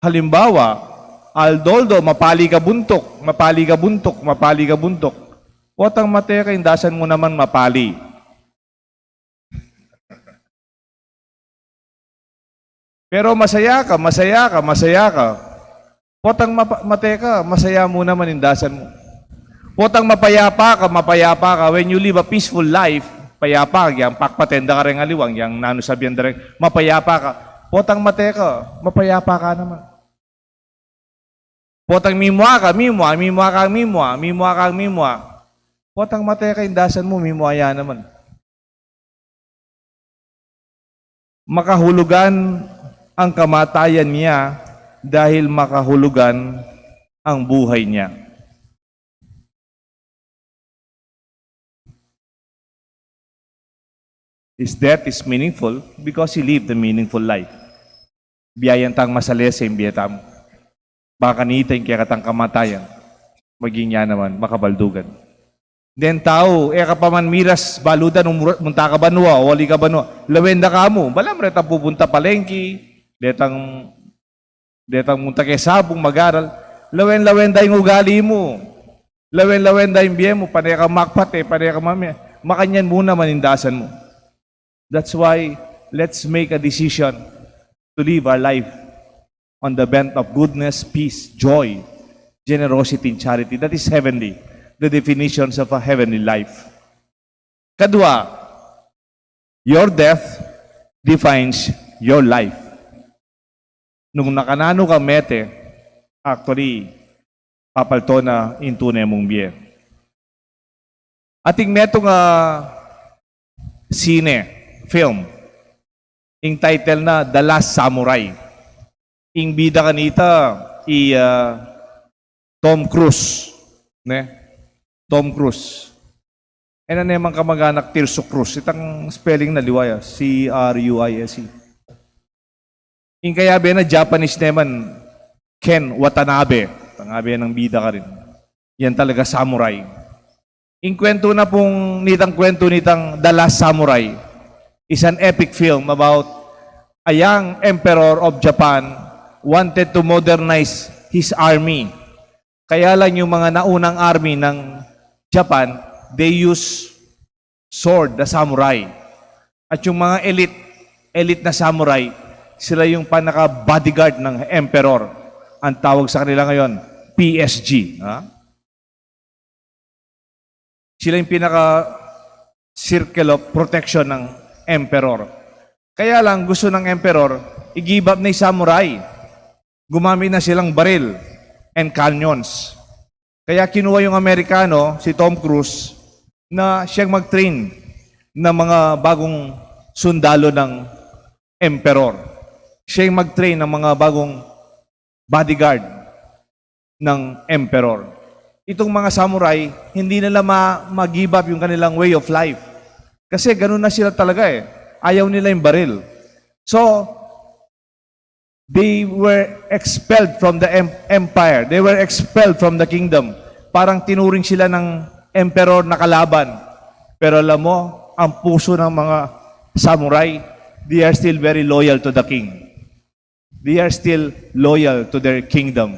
Halimbawa, Aldoldo, mapali ka buntok, mapali ka buntok, mapali ka buntok. Potang mateka, indasan mo naman mapali. Pero masaya ka, masaya ka, masaya ka. Potang mateka, masaya mo naman, indasan mo. Potang mapayapa ka. When you live a peaceful life, payapa ka, yang pakpatenda ka rin aliwang, yang nanusabihan rin, mapayapa ka. Potang mateka, mapayapa ka naman. Potang mimwa ka. Potang mateka, indasan mo, mimwaya naman. Makahulugan ang kamatayan niya dahil makahulugan ang buhay niya. His death is meaningful because he lived a meaningful life. Biyayan tang masalesa yung biyatam. Baka nitain kaya katang kamatayan. Maging niya naman, makabaldugan. Then tao, kapaman miras, baludan, munta ka banwa, wali ka banwa. Lawenda ka mo, balam reta pupunta palengki, detang munta kay sabong mag-aral. Lawen-lawenda yung ugali mo. Lawen-lawenda yung biye mo, panay ka makpate, panay ka mamaya. Makanyan muna manindasan mo. That's why, let's make a decision to live our life on the bent of goodness, peace, joy, generosity, and charity. That is heavenly. The definitions of a heavenly life. Kadwa, your death defines your life. Nung nakanano ka mete, actually, papalto na intune mong biye. Ating metong film, ing title na The Last Samurai. Ing bida kanita, Tom Cruise. Ne? Tom Cruise. Na naman kamag-anak Tirso Cruz. Itang spelling na liwaya. C-R-U-I-S-E. Ing kaya na Japanese naman, Ken Watanabe. Tangabe ng bida ka rin. Yan talaga samurai. Ing kwento na pong kwento nitang The Last Samurai is an epic film about a young emperor of Japan wanted to modernize his army. Kaya lang yung mga naunang army ng Japan, they use sword, the samurai. At yung mga elite na samurai, sila yung panaka-bodyguard ng emperor. Ang tawag sa kanila ngayon, PSG. Ha? Sila yung pinaka-circle of protection ng emperor. Kaya lang, gusto ng emperor, i-give up na yung samurai. Gumamit na silang baril and cannons. Kaya kinuha yung Amerikano, si Tom Cruise, na siyang mag-train ng mga bagong sundalo ng emperor. Siya yung mag-train ng mga bagong bodyguard ng emperor. Itong mga samurai, hindi nila mag-give up yung kanilang way of life. Kasi ganun na sila talaga eh. Ayaw nila yung baril. So, they were expelled from the empire. They were expelled from the kingdom. Parang tinuring sila ng emperor na kalaban. Pero alam mo, ang puso ng mga samurai, they are still very loyal to the king. They are still loyal to their kingdom.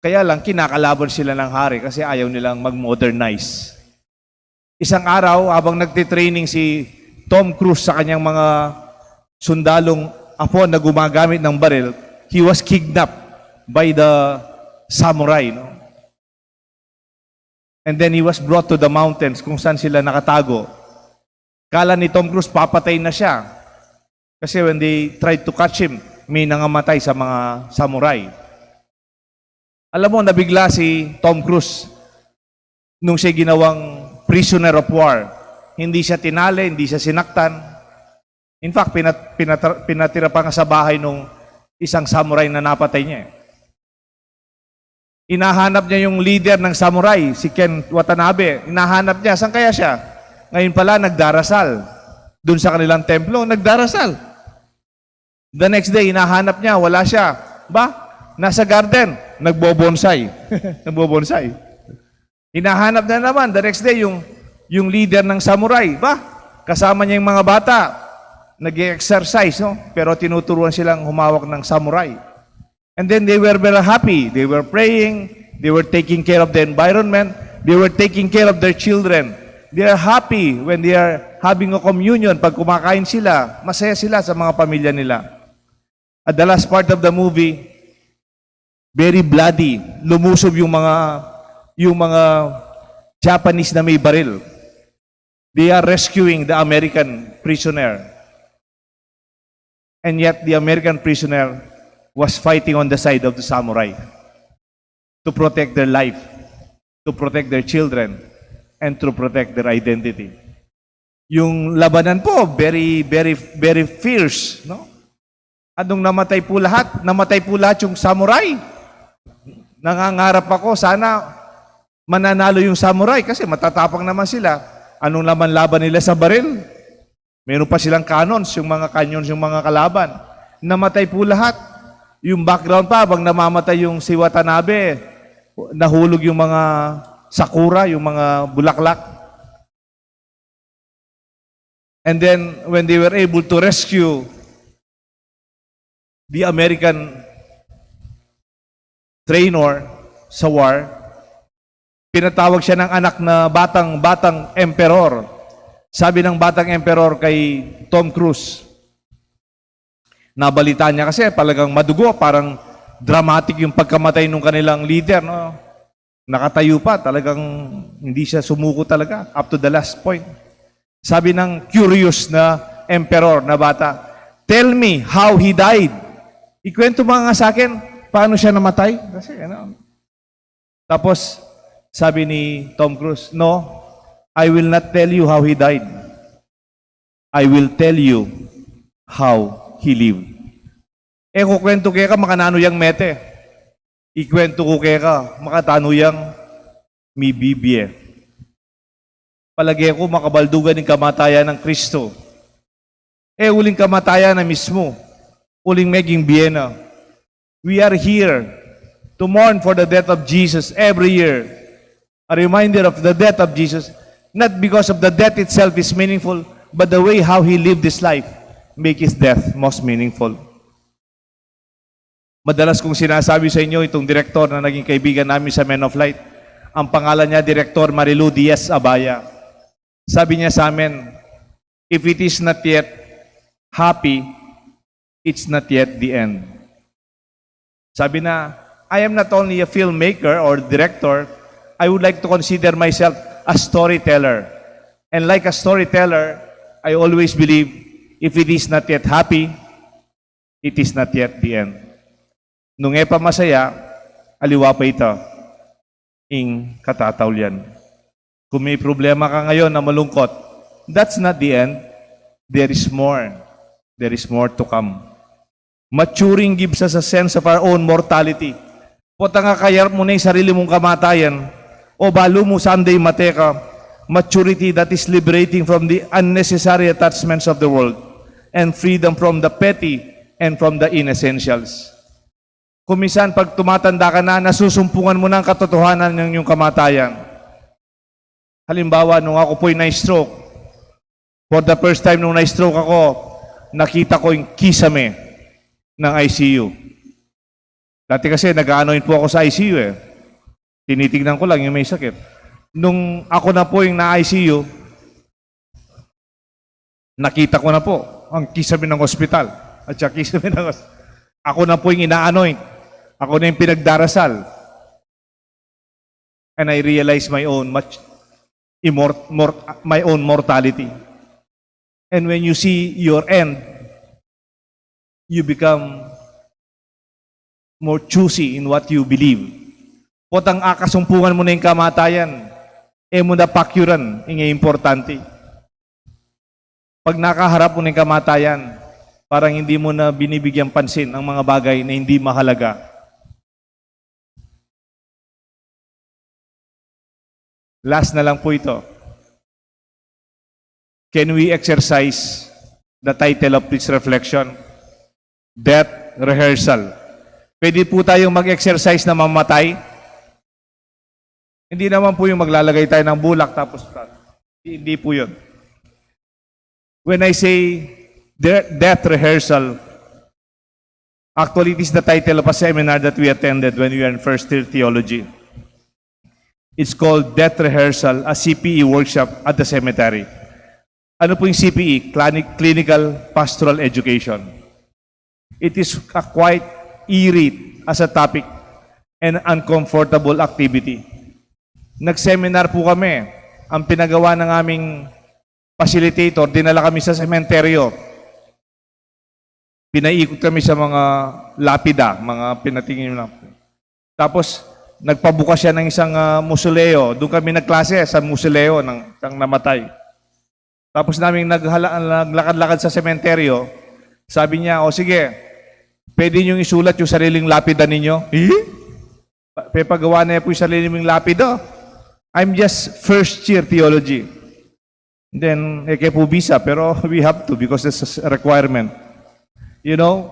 Kaya lang, kinakalaban sila ng hari kasi ayaw nilang mag-modernize. Isang araw, habang nagtitraining si Tom Cruise sa kanyang mga sundalong apo na gumagamit ng baril, he was kidnapped by the samurai. No? And then he was brought to the mountains kung saan sila nakatago. Kala ni Tom Cruise, papatay na siya. Kasi when they tried to catch him, may nangamatay sa mga samurai. Alam mo, nabigla si Tom Cruise nung siya ginawang prisoner of war. Hindi siya tinali, hindi siya sinaktan. In fact, pinatira pa nga sa bahay nung isang samurai na napatay niya. Inahanap niya yung leader ng samurai, si Ken Watanabe. Inahanap niya, saan kaya siya? Ngayon pala, nagdarasal. Doon sa kanilang templo, nagdarasal. The next day, inahanap niya, wala siya. Ba? Nasa garden, nagbobonsai. Nagbobonsai. Hinahanap na naman, the next day, yung leader ng samurai. Ba? Kasama niya yung mga bata. Nag-exercise, no? Pero tinuturuan silang humawak ng samurai. And then they were very happy. They were praying. They were taking care of the environment. They were taking care of their children. They are happy when they are having a communion. Pag kumakain sila, masaya sila sa mga pamilya nila. At the last part of the movie, very bloody. Lumusob yung mga Japanese na may baril. They are rescuing the American prisoner. And yet the American prisoner was fighting on the side of the samurai to protect their life, to protect their children, and to protect their identity. Yung labanan po, very, very, very fierce, no? Anong namatay po lahat? Namatay po lahat yung samurai. Nangangarap ako, sana mananalo yung samurai kasi matatapang naman sila. Anong laban nila sa baril? Meron pa silang cannons, yung mga kalaban. Namatay po lahat. Yung background pa, habang namamatay yung si Watanabe, nahulog yung mga sakura, yung mga bulaklak. And then, when they were able to rescue the American trainer sa war, pinatawag siya ng anak na batang emperor. Sabi ng batang emperor kay Tom Cruise, nabalita niya kasi talagang madugo, parang dramatic yung pagkamatay ng kanilang leader. No? Nakatayo pa, talagang hindi siya sumuko talaga, up to the last point. Sabi ng curious na emperor na bata, tell me how he died. Ikwento mo nga sa akin, paano siya namatay? Kasi, Tapos, sabi ni Tom Cruise, no, I will not tell you how he died. I will tell you how he lived. Kukwento kaya ka, makanano yang mete. Ikwento ko kaya ka, makatano yang mi bibye. Palagi ko makabaldugan ng kamatayan ng Kristo. Uling kamatayan na mismo. Uling meging biyena. We are here to mourn for the death of Jesus every year. A reminder of the death of Jesus, not because of the death itself is meaningful, but the way how He lived His life make His death most meaningful. Madalas kong sinasabi sa inyo, itong direktor na naging kaibigan namin sa Men of Light, ang pangalan niya, Direktor Marilu Diaz Abaya. Sabi niya sa amin, if it is not yet happy, it's not yet the end. Sabi na, I am not only a filmmaker or director, I would like to consider myself a storyteller. And like a storyteller, I always believe, if it is not yet happy, it is not yet the end. Nung pa masaya, aliwa pa ito, ing katatawlian. Kung may problema ka ngayon na malungkot, that's not the end. There is more. There is more to come. Maturing gives us a sense of our own mortality. Pota nga kaya mo na yung sarili mong kamatayan, o balo mo Sunday mateka, maturity that is liberating from the unnecessary attachments of the world and freedom from the petty and from the inessentials. Kung minsan, pag tumatanda ka na, nasusumpungan mo na ang katotohanan ng iyong kamatayan. Halimbawa, nung ako po'y na-stroke, for the first time nung na-stroke ako, nakita ko yung kisame ng ICU. Dati kasi nag-anoint po ako sa ICU eh. Tinitignan ko lang yung may sakit. Nung ako na po yung na-ICU, nakita ko na po ang kisame ng ospital. At saka kisame ng ako na po yung ina-anoint. Ako na yung pinagdarasal. And I realized my own my own mortality. And when you see your end, you become more choosy in what you believe. Potang akasumpungan mo na yung kamatayan, mo na pakyuran, ingay importante. Pag nakaharap mo na yung kamatayan, parang hindi mo na binibigyan pansin ang mga bagay na hindi mahalaga. Last na lang po ito. Can we exercise the title of this reflection? Death rehearsal. Pwede po tayong mag-exercise na mamatay? Hindi naman po yung maglalagay tayo ng bulak tapos hindi po yun. When I say death rehearsal, actually it is the title of a seminar that we attended when we were in first year theology. It's called Death Rehearsal, a CPE workshop at the cemetery. Ano po yung CPE? Clinical Pastoral Education. It is a quite eerie as a topic and uncomfortable activity. Nag-seminar po kami. Ang pinagawa ng aming facilitator, dinala kami sa sementeryo. Pinaikot kami sa mga lapida, mga pinatingin lang. Tapos, nagpabukas siya ng isang musoleo. Doon kami nagklase sa musoleo ng isang namatay. Tapos namin naglakad-lakad sa sementeryo. Sabi niya, o sige, pwede niyong isulat yung sariling lapida ninyo. Pepagawa na po yung sariling lapida. I'm just first year theology. Then, po visa, pero we have to because it's a requirement. You know,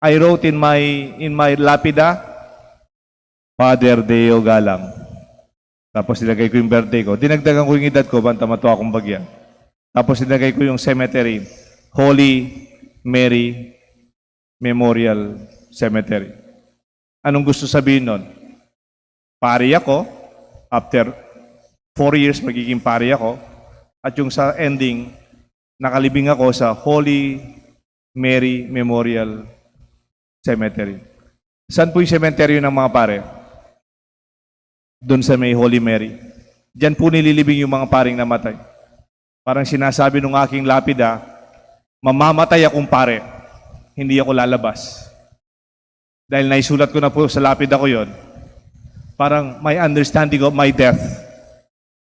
I wrote in my lapida, Father Deo Galang. Tapos nilagay ko yung birthday ko. Dinagdagan ko yung edad ko, banta matuwa akong bagyan. Tapos nilagay ko yung cemetery, Holy Mary Memorial Cemetery. Anong gusto sabihin nun? Pari ako, after 4 years magiging pari ako, at yung sa ending, nakalibing ako sa Holy Mary Memorial Cemetery. Saan po yung cemetery ng mga pare? Doon sa may Holy Mary. Diyan po nililibing yung mga paring namatay. Parang sinasabi ng aking lapida, mamamatay akong pare, hindi ako lalabas. Dahil naisulat ko na po sa lapida ko yon, parang my understanding of my death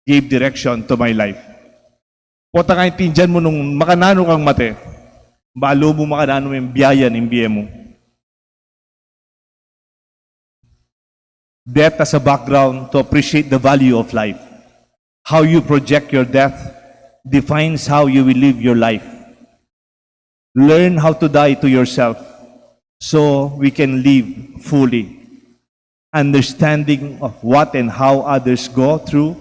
gave direction to my life. Pota nga itindihan mo nung makanano kang mate, balo mo makanano yung biyaya ng biye mo. Death as a background to appreciate the value of life. How you project your death defines how you will live your life. Learn how to die to yourself so we can live fully. Understanding of what and how others go through,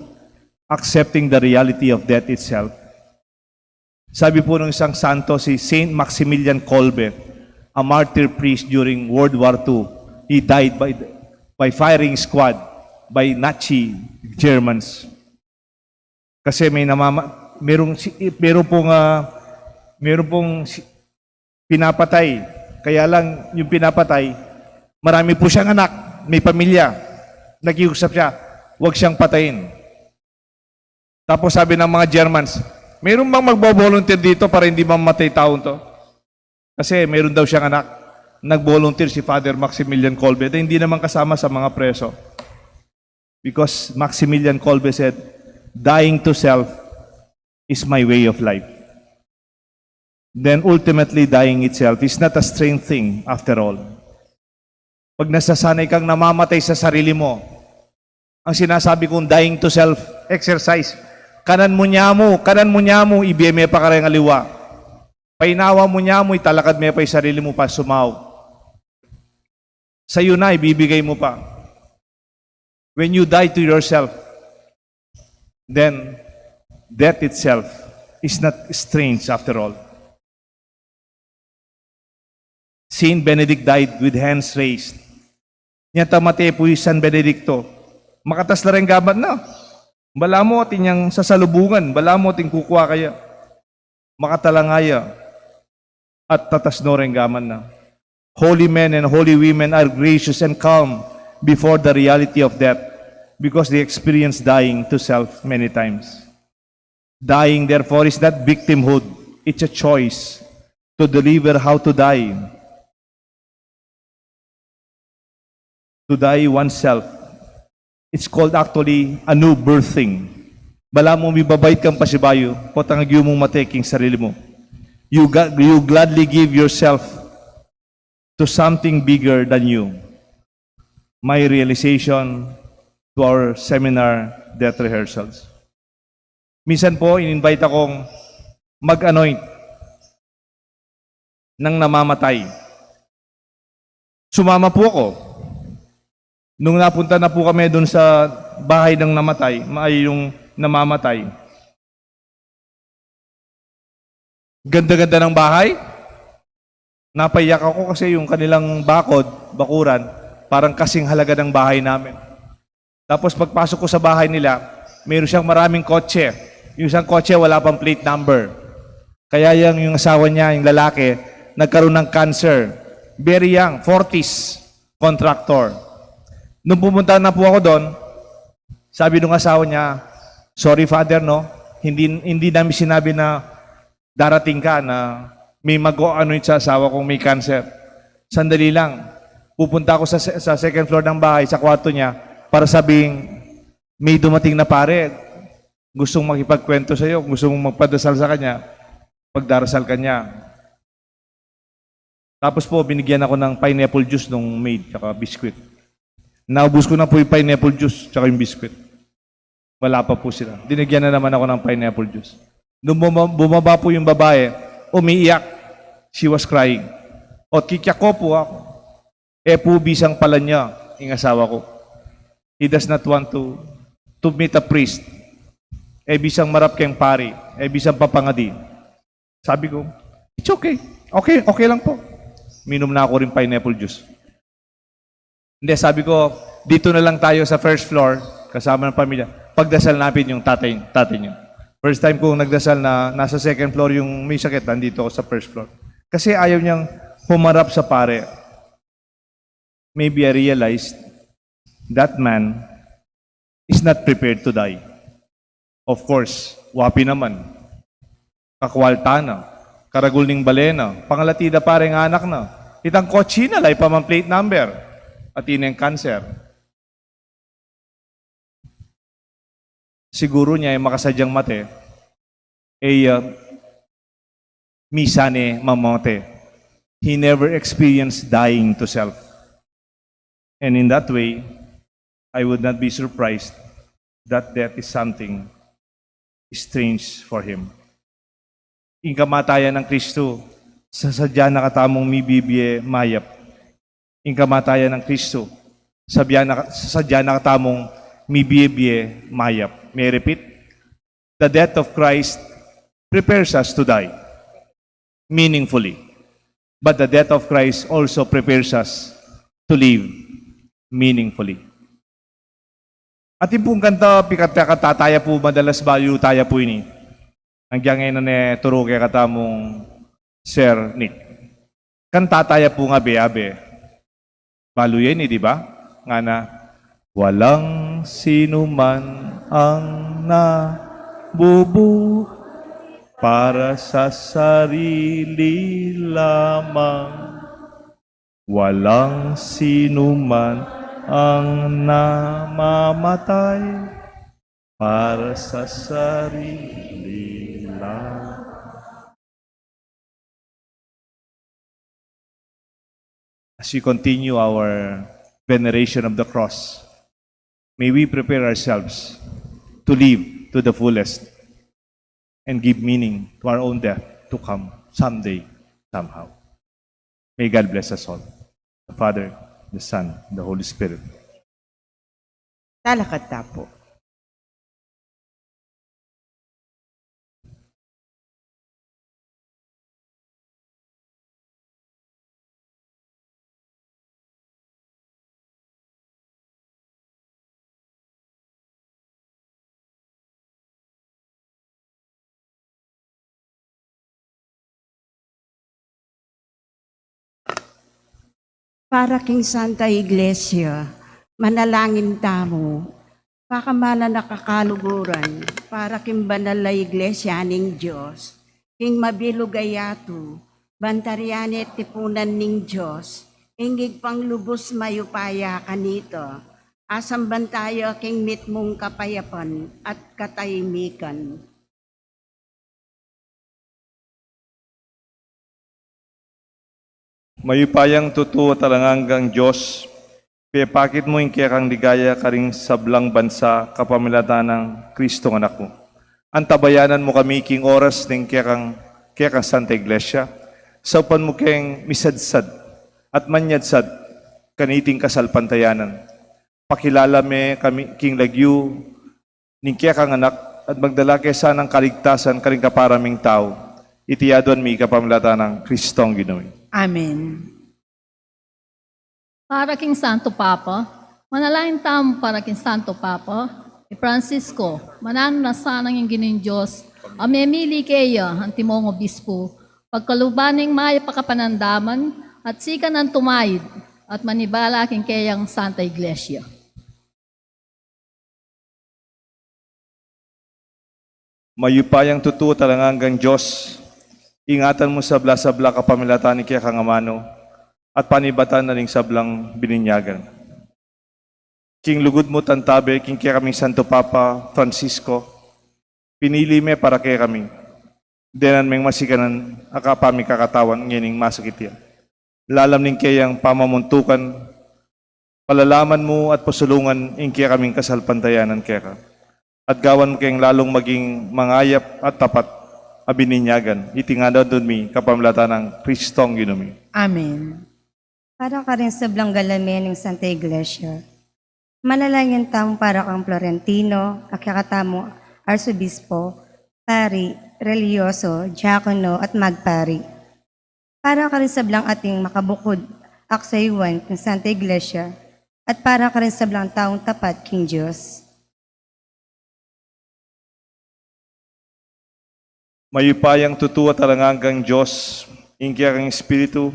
accepting the reality of death itself. Sabi po ng isang santo, si Saint Maximilian Kolbe, a martyr priest during World War II. He died by firing squad by Nazi Germans. Kasi meron pong pinapatay. Kaya lang yung pinapatay, marami po siyang anak, may pamilya. Nakiusap siya, huwag siyang patayin. Tapos sabi ng mga Germans, meron bang magbo-volunteer dito para hindi mamatay taon to? Kasi meron daw siyang anak. Nag-volunteer si Father Maximilian Kolbe na hindi naman kasama sa mga preso. Because Maximilian Kolbe said, dying to self is my way of life. Then ultimately, dying itself is not a strange thing after all. Pag nasasanay kang namamatay sa sarili mo, ang sinasabi kong dying to self, exercise, kanan mo nyamo, ibiyeme pa karang aliwa. Painawa mo nyamo, italakad mo pa yung sarili mo pa, sumaw. Sa'yo na, ibibigay mo pa. When you die to yourself, then death itself is not strange after all. Saint Benedict died with hands raised. Nya tamate po San Benedicto. Makatas na rin gabat na. Bala mo atin yang sasalubungan, bala mo atin kukuha kaya. Makatalangaya at tatas no rin gaman na. Holy men and holy women are gracious and calm before the reality of death because they experience dying to self many times. Dying, therefore, is not victimhood. It's a choice to deliver how to die. To die oneself. It's called actually a new birthing. Bala mo mibabait kang pasibayo, potangagyo mong mateking sarili mo. You gladly give yourself to something bigger than you. My realization to our seminar death rehearsals. Minsan po, in-invite akong mag-anoint ng namamatay. Sumama po ako. Nung napunta na po kami doon sa bahay ng namatay, ay yung namamatay. Ganda-ganda ng bahay. Napaiyak ako kasi yung kanilang bakuran, parang kasing halaga ng bahay namin. Tapos pagpasok ko sa bahay nila, mayroon siyang maraming kotse. Yung isang kotse wala pang plate number. Kaya yung asawa niya, yung lalaki, nagkaroon ng cancer. Very young, 40s, contractor. Nung pumunta na po ako doon, sabi nung asawa niya, sorry father, no? Hindi namin sinabi na darating ka na may mag-ano sa asawa kung may cancer. Sandali lang. Pupunta ako sa second floor ng bahay, sa kwarto niya, para sabing may dumating na pare. Gustong makipagkwento sa iyo, gusto mong magpadasal sa kanya, pagdarasal kanya. Tapos po, binigyan ako ng pineapple juice nung maid, tsaka biskwit. Naubos ko na po yung pineapple juice, tsaka yung biskwit. Wala pa po sila. Dinigyan na naman ako ng pineapple juice. Nung bumaba po yung babae, umiiyak. She was crying. O kikyak ko po ako. Po bisang pala niya, yung asawa ko. He does not want to meet a priest. Bisang marap kayong pari. Bisang papangadi. Sabi ko, it's okay. Okay lang po. Minom na ako rin pineapple juice. Hindi, sabi ko, dito na lang tayo sa first floor, kasama ng pamilya. Pagdasal natin yung tatay niyo. First time kong nagdasal na nasa second floor yung may sakit, nandito ako sa first floor. Kasi ayaw niyang humarap sa pare. Maybe I realized that man is not prepared to die. Of course, wapi naman. Kakwalta na. Karagul ning balena. Pangalatida pareng anak na. Itang kotse na, lay pa man plate number. At ineng cancer. Siguro niya ay makasadyang mate, misane mamote. He never experienced dying to self. And in that way, I would not be surprised that death is something strange for him. Ang kamatayan ng Kristo, sa sadya nakatamong mibibye mayap. Ang kamatayan ng Kristo, sa sadya nakatamong mibibye mayap. May I repeat? The death of Christ prepares us to die meaningfully. But the death of Christ also prepares us to live meaningfully. At yung pong kanta, pikatataya po, madalas bayo tayo po ini. Hanggang ngayon na turo kaya katamong Sir Nick. Kantataya po nga be-abe. Balo yan di ba? Nga na, walang sino man ang nabubu para sa sarili lamang. Walang sino man ang namamatay para sa sarili lamang. As we continue our veneration of the cross, may we prepare ourselves to live to the fullest and give meaning to our own death to come someday, somehow. May God bless us all. The Father, the Son, the Holy Spirit. Talakad po. Para king Santa Iglesia, manalangin tamo, pakamana nakakaluguran, para king banal na Iglesia ning Diyos, king mabilugayato, bantaryane tipunan ning Diyos, ingig panglubos mayupaya kanito, asam bantayo king mitmong kapayapan at katahimikan. Mayupayang totoo talanganggang Diyos, piyapakit mo yung kaya kang ligaya karing sablang bansa kapamilatan ng Kristong anak mo. Antabayanan mo kami king oras ng kaya kang Santa Iglesia, saupan mo kayang misadsad at manyadsad kaniting kasalpantayanan. Pakilala me kami king lagyu ning kaya kang anak at magdala kaysa ng kaligtasan karing kaparaming tao. Itiyadon mi kapamilatan ng Kristong Ginoy. Amen. Para king Santo Papa, manalangin tamo para king Santo Papa, ni Francisco, manano na sanang yung ginoong Diyos, amemili kaya ang timong obispo, pagkalubaning maya pakapanandaman, at sika ng tumayid, at manibala king kayang Santa Iglesia. Mayupayang totoo talanganggang Diyos, ingatan mo sabla-sabla kapamilatan ni kaya kang amano at panibatan na ring sablang bininyagan. King lugod mo tantabe, king kaya kaming Santo Papa Francisco, pinili me para kaya kami. Denan meng masikanan akapami kakatawan ngining masakit yan. Lalam ning kayang pamamuntukan, palalaman mo at pasulungan ing kaya kaming kasalpantayanan kaya ka. At gawan mo kayang lalong maging mangayap at tapat abininyagan, itingada doon mi kapamilatan ng Kristong Ginumi. Amen. Para ka rin sa Blangalame ng Santa Iglesia, manalangin tamo para kang Florentino, kakakatamo, Arsobispo, Pari, Religyoso, Diakono at Magpari. Para ka rin sa blang ating makabukod, aksayuan ng Santa Iglesia, at para ka rin sa blang taong tapat, King Diyos. Mayupayang totoo talanganggang Diyos, ingkya kang Espiritu,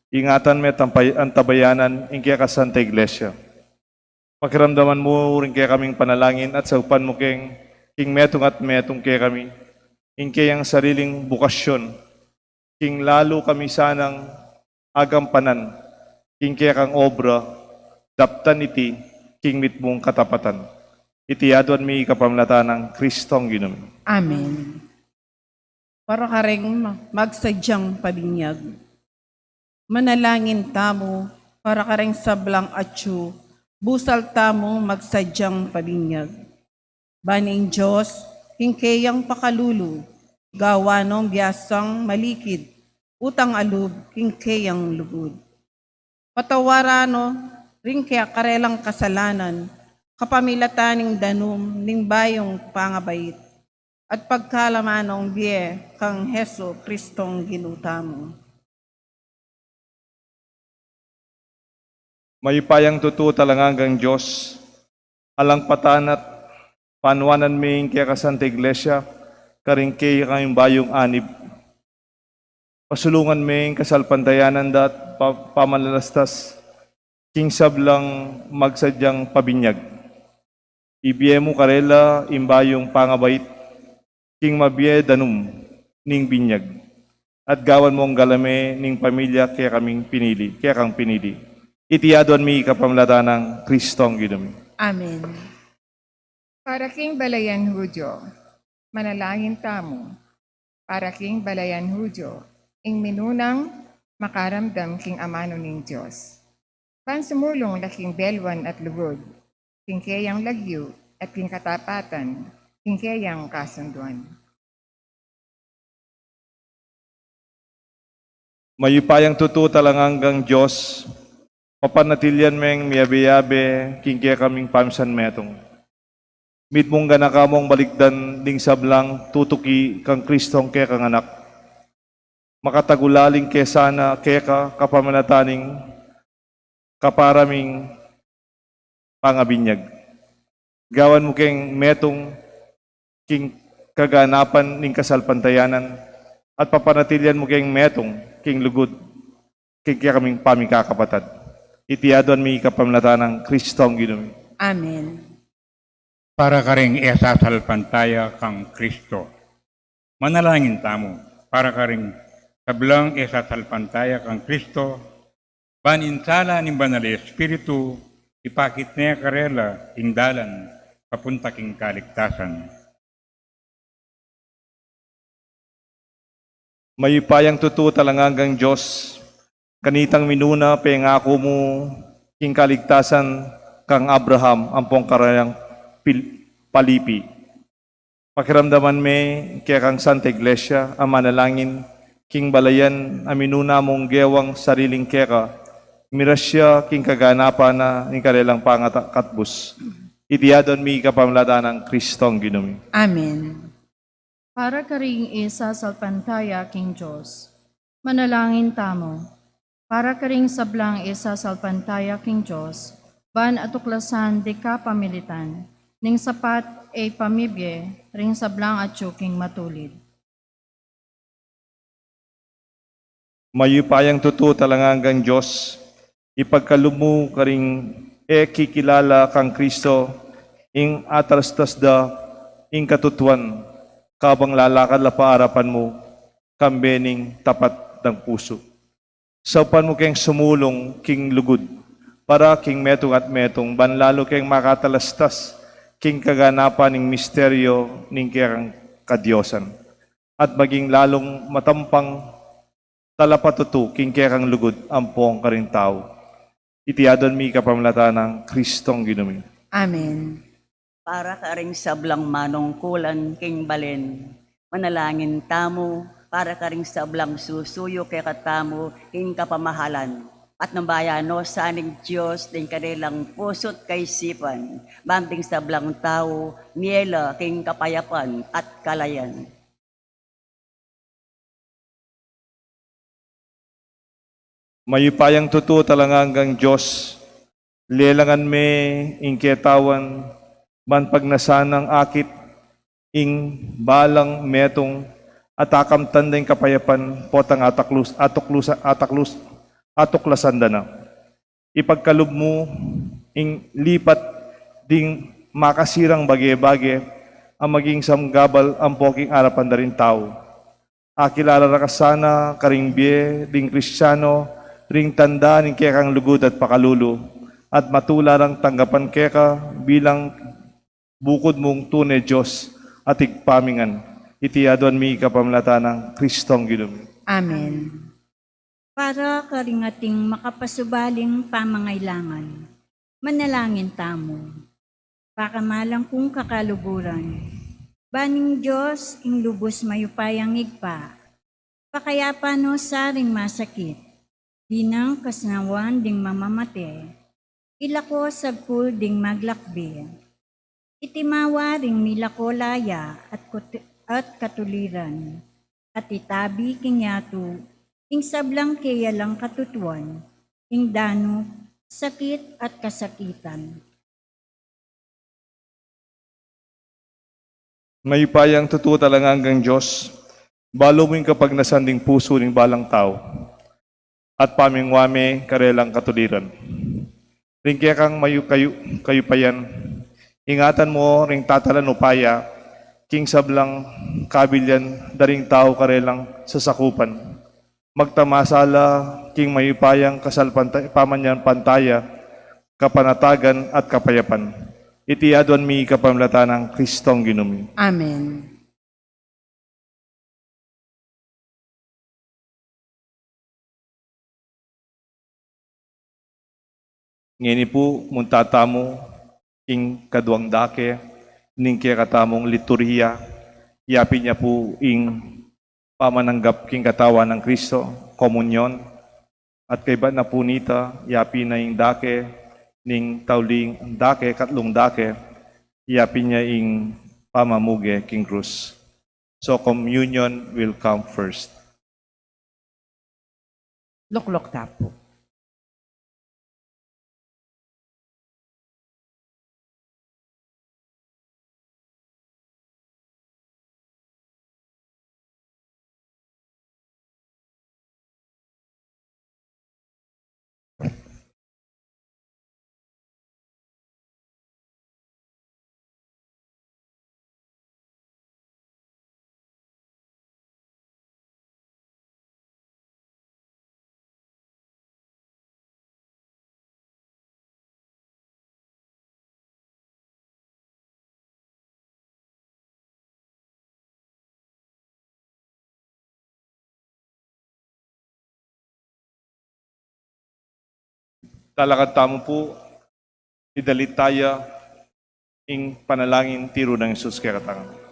ingatan me ang tabayanan, ingkya ka Santa Iglesia. Pakiramdaman mo rin kaya kaming panalangin at saupan mo king metong at metong kaya kami, ingkya ang sariling bukasyon, king lalo kami sanang agampanan, king kaya kang obra, daptan iti, king mitmong katapatan. Itiyadwan mi kapamlatan ng Kristong Ginumi. Amen. Para ka rin magsadyang pabinyag. Manalangin tamo para ka rin sablang atyo, busal tamo magsadyang pabinyag. Baning Diyos, hingkayang pakalulu, gawa ng biyasang malikid, utang alub, hingkayang lugod. Patawarano, rin kaya karelang kasalanan, kapamilataning danum, ning bayong pangabait, at pagkalamanong biye kang Heso Kristong ginutamo. Mayupayang totoo talanganggang Diyos, alang patan at panuanan ming kaya ka Santa Iglesia, karing kaya kayong bayong anib. Pasulungan ming kasalpantayanan dat pamalalastas, king sablang magsadyang pabinyag. Ibiye mo karela imbayong pangabait, king mabiye danum ning binyag. At gawan mong galame ning pamilya kaya kang pinili. Itiyadon mi kapamlatan ng Kristong Ginumi. Amen. Para king balayan Hudyo, manalangin tamo. Para king balayan Hudyo, ing minunang makaramdam king amano ning Diyos. Pansumulong laking belwan at lugod, king kayang lagyo at king katapatan, king kayang kasunduan. Mayupayang totoo talanganggang Diyos, papanatilyan meng miyabe-yabe, king kaya kaming pamsan metong. Mit mong ganakamong balikdan ding sablang tutuki kang Kristong kaya kang anak. Makatagulaling kaya sana kaya ka kapamanataning kaparaming pangabinyag. Gawan mo keng metong king kaganapan ning kasalpantayanan at papanatilyan mo keng metong king lugod king kaya kaming pamikakapatad. Itiadon mi kapamlatan ng Kristong ginumi. Amen. Para ka ring esasalpantaya kang Kristo. Manalangin tamo, para ka ring sablang esasalpantaya kang Kristo, baninsala ni Banal Espiritu, ipakit niya karela, ingdalan, papunta king kaligtasan. Mayupayang tutu talangagang Diyos, kanitang minuna pengako mo king kaligtasan kang Abraham ampong karayang palipi. Pakiramdaman me kaya kang Santa Iglesia, ang manalangin, king balayan, aminuna mong gewang sariling keka, mirasya king kaganapan na ning kanilang pangatakatbus. Itiadon mi kapamlatan ng Kristong ginumi. Amen. Para ka ring isa sa pantaya, King Diyos. Manalangin tamo. Para ka ring sablang isa sa pantaya, King Diyos. Ban atuklasan di ka pamilitan. Ning sapat ay pamibye, ring sablang at tsuking matulid. Mayupayang tutu talangagang Diyos, ipagkalumo ka ring kikilala kang Kristo, ing atrastas da, ing katutuan, kabang lalakad la paarapan mo, kambening tapat ng puso. Saupan mo kayong sumulong, king lugod, para king metong at metong, banlalo kayong makatalastas, king kaganapan ng misteryo, ning kayang kadyosan, at maging lalong matampang talapatutu, king kayang lugod, ampong ka rin tao. Itiadon mi kapamlatan ng Kristong ginumi. Amen. Para ka ring sablang manungkulan king balen, manalangin tamo, para ka ring sablang susuyo kay katamo king kapamahalan, at ng bayano sa aning Diyos din kanilang puso't kaisipan, banding sablang tao, miela king kapayapan at kalayan. Mayupayang tutu talangagang Diyos, lelangan me ingketawan, man pagnasanang akit, ing balang metong, atakam tandeng kapayapan, potang atuklasan na. Ipagkalub mo, ing lipat, ding makasirang bage-bage, ang maging samgabal ang poking arapan na rin tao. Akilala ka sana, karing biye, ding Kristiyano, ring tanda ning kekang lugod at pakalulu, at matularang tanggapan keka bilang bukod mong tunay Diyos at igpamingan. Itiadon mi kapamlatan ng Kristong ginumi. Amen. Para ka ring ating makapasubaling pamangailangan, manalangin tamo. Pakamalang kung kakaluburan, baning Diyos ing lubos mayupayang igpa, pakayapa no saring masakit, dinang kasnawan ding mamamate, ilako sagkul ding maglakbi, itimawa ring milako laya at katuliran, at itabi king yato, ing sablang kaya lang katutuan, ing dano, sakit at kasakitan. Mayupayang tutu talangagang Diyos, balo mo yung kapag nasanding puso ng balang tao, at pamingwame karelang katuliran. Ring kaya kang kayo payan, ingatan mo ring tatalan upaya, king sablang kabilyan, daring tao karelang sasakupan. Magtamasala, king mayupayang pamanyan pantaya, kapanatagan at kapayapan. Itiadon mi kapamlatan ng Kristong ginumi. Amen. Ngini po, muntatamo, ing kaduang dake, ning kaya katamong liturhiya, yapi niya po ing pamananggap king katawan ng Kristo, komunyon, at kay ba na po nita, yapi na ing dake, ning tauling dake, katlong dake, yapi niya ing pamamuge king krus. So communion will come first. Luklok tapo. Talakad tamo po, idalit tayo, ing panalangin tiro ng Isus kaya katangan.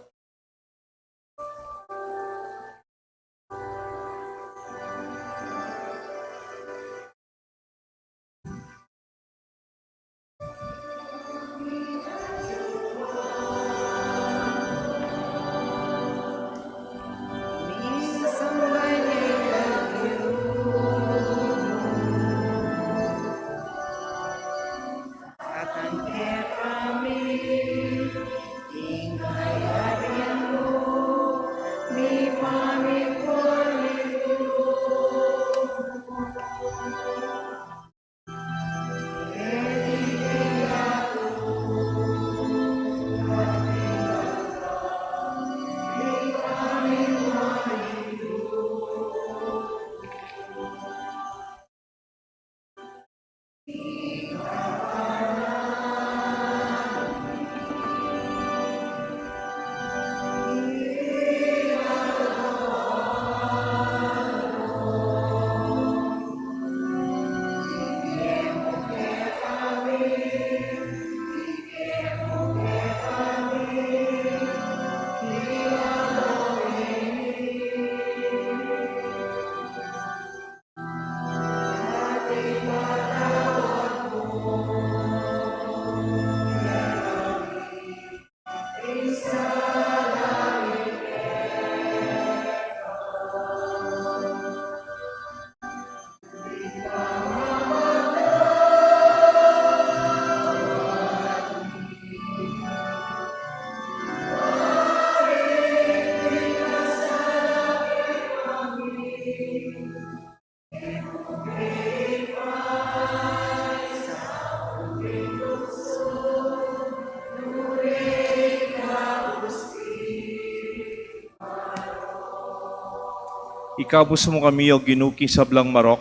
Ikabos mo kami o ginuki sa blang marok,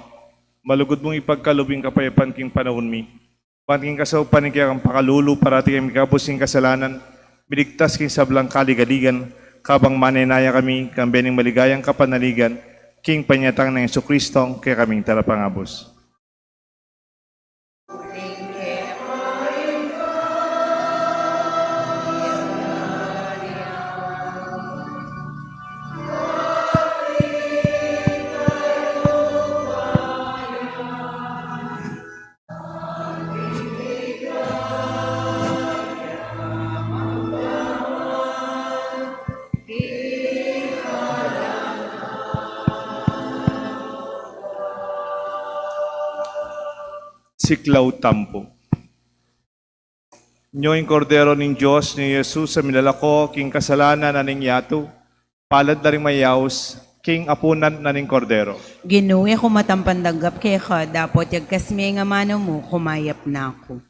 malugod mong ipagkalubing kapayapan king panahon mi. Panking kasaupan ni kaya kang pakalulu parati kami ikabos king kasalanan, biligtas king sa blang kaligaligan, kabang manenaya kami, kang bening maligayang kapanaligan, king panyatang ng Jesucristo, kaya kaming tarapangabos. Siklaw tampo. Nyo yung kordero ng Diyos ni Jesus sa minalako, king kasalanan na ning yato, palad na rin mayaws, king apunan na ning kordero. Ginuwi ako matampandaggap kaya ka, dapat yagkasmi nga mano mo, kumayap na ako.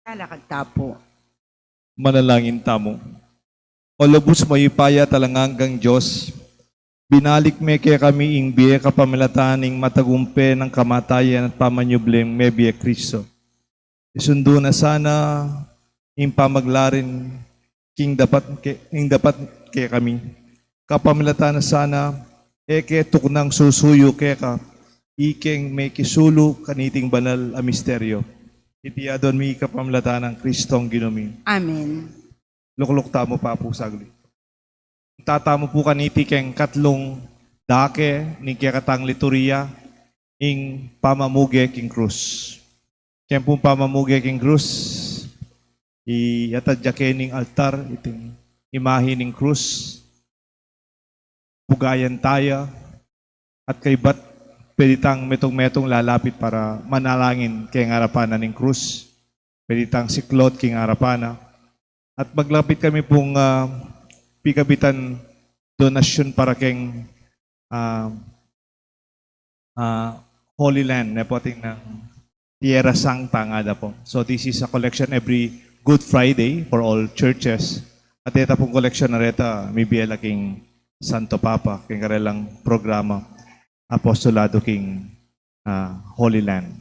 Talakad tapo. Manalangin tamo. O lubos mo ipaya talangang Diyos, binalik me kaya kami ing biye kapamilataning matagumpe ng kamatayan at pamanyubleng me biye Kristo. Isundo na sana ing pamaglarin king dapat kaya kami. Kapamilatan na sana eke tuknang susuyo kaya ka ikeng may kisulu kaniting banal a misteryo. Itiadon mi kapamilatan ng Kristong ginumi. Amen. Lukluk tamo pa po sagli. Tatamo po kaniti keng katlong dake ni kaya katang liturya ing pamamuge king krus. Kaya po pamamuge king krus, iatadya ning altar, iting imahe ning krus, pugayan tayo, at kay bat peditang metong-metong lalapit para manalangin kay ngarapanan ning krus. Peditang siklot king arapana. At maglapit kami pong pikabitan donasyon para keng Holy Land, na po ating ng Tierra Santa nga po. So this is a collection every Good Friday for all churches. At ito pong collection na reta, may biyela king Santo Papa, king karelang programa, Apostolado king Holy Land.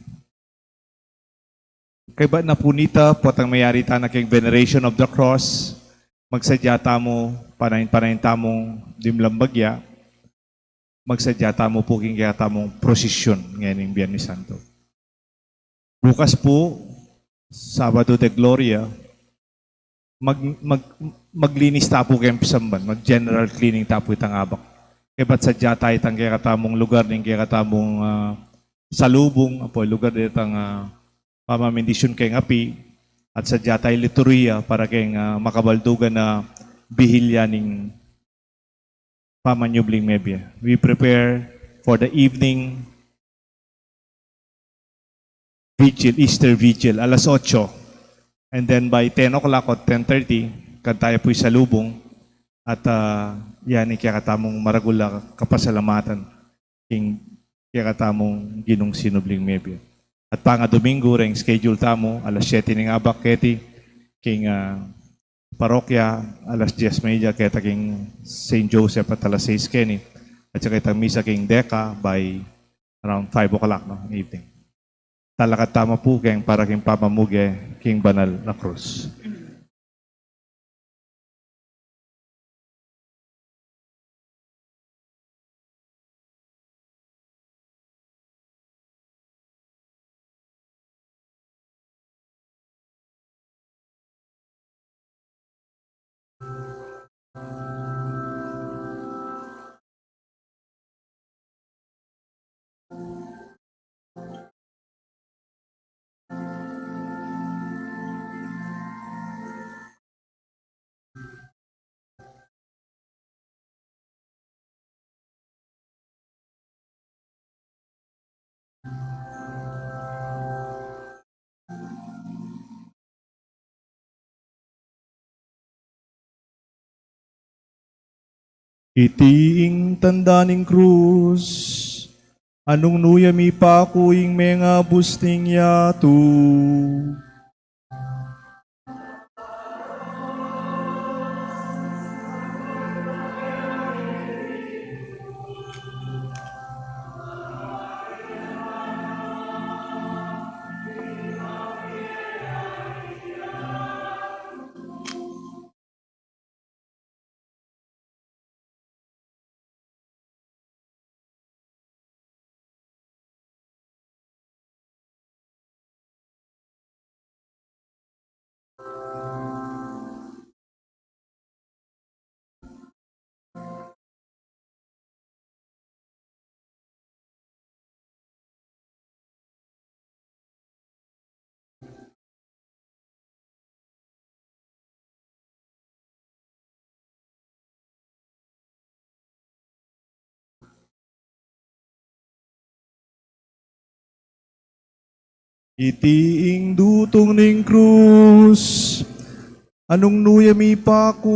Kay ba na punita, potang mayari ta na king Veneration of the Cross, magsadya tamo, panayin tamong dimlambagya, magsadya tamo po king kaya tamong prosesyon ngayon ng Biyernes Santo. Bukas po, Sabado de Gloria, maglinis tapo kayong pisamban, mag-general cleaning tapo itang abak. Kaya ba't sadya tayo itang kaya katamong lugar, ng kaya katamong salubong, apo lugar itang pamamindisyon kayong api, at sadya tayo liturya para kayong makabaldugan na bihilya ning pamanyubling mebya. We prepare for the evening vigil, Easter Vigil, alas 8. And then by 10 o'clock or 10:30, tayo po'y salubong at yan ay kaya katamong maragula kapasalamatan king kaya katamong ginong sinubling mebya. At panga Domingo, ring schedule tamo, alas 7 ng abak keti, king parokya, alas 10:30, keta king St. Joseph at alas 6 keni. At saka itang misa king Deca by around 5 o'clock no, evening. Talakat tama po keng para king pamamuge king banal na krus. Itiing tandaning krus, anong nuyami pa kuing mga busting yatu. Itiing dutong ning krus, anong nuyami pa ko,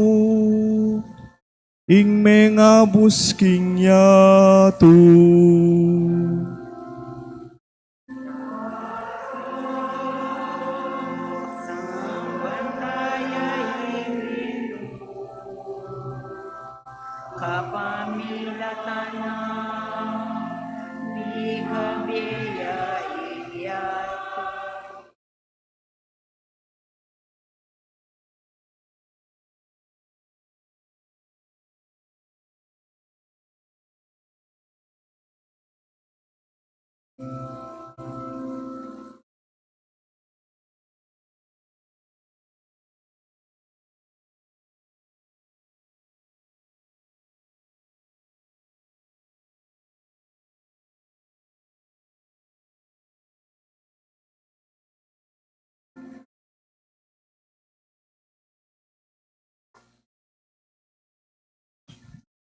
ing mga busking yatu.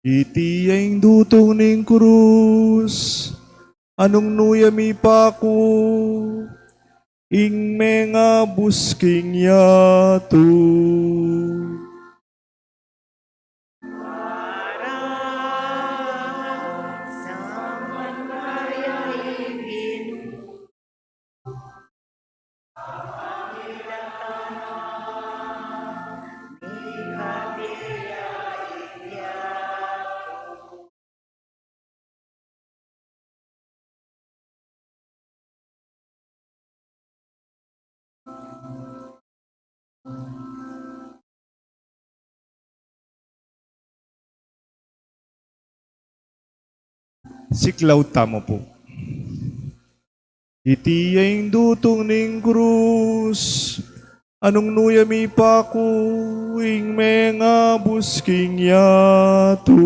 Iti ang dutong ning krus, anong nuyami pa ko, ing mga busking yato. Siklaw tamo po. Iti ang dutong ning krus, anong nuyami pa ko, ing mga busking yato.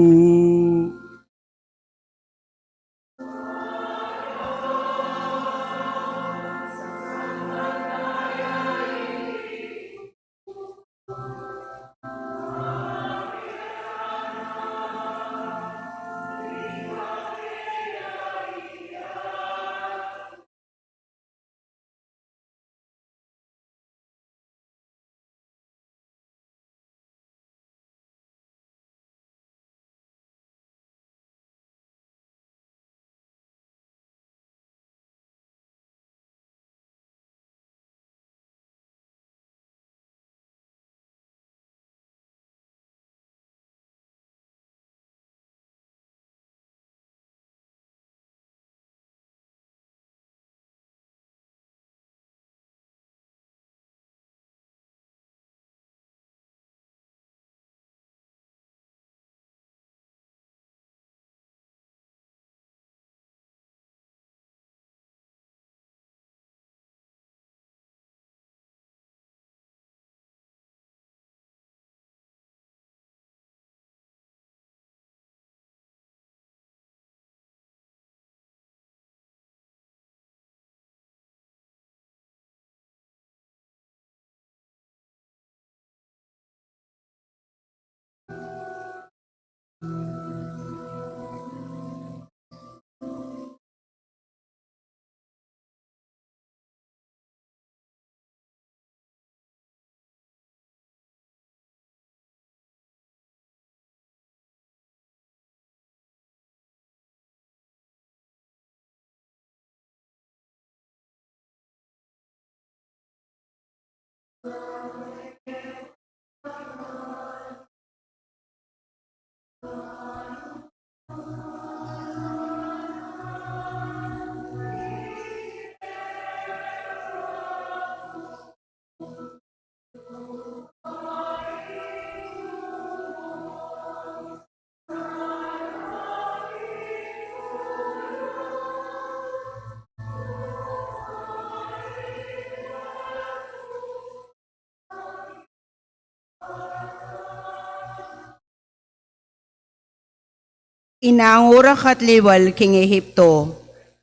Inangura katliwal king Ehipto,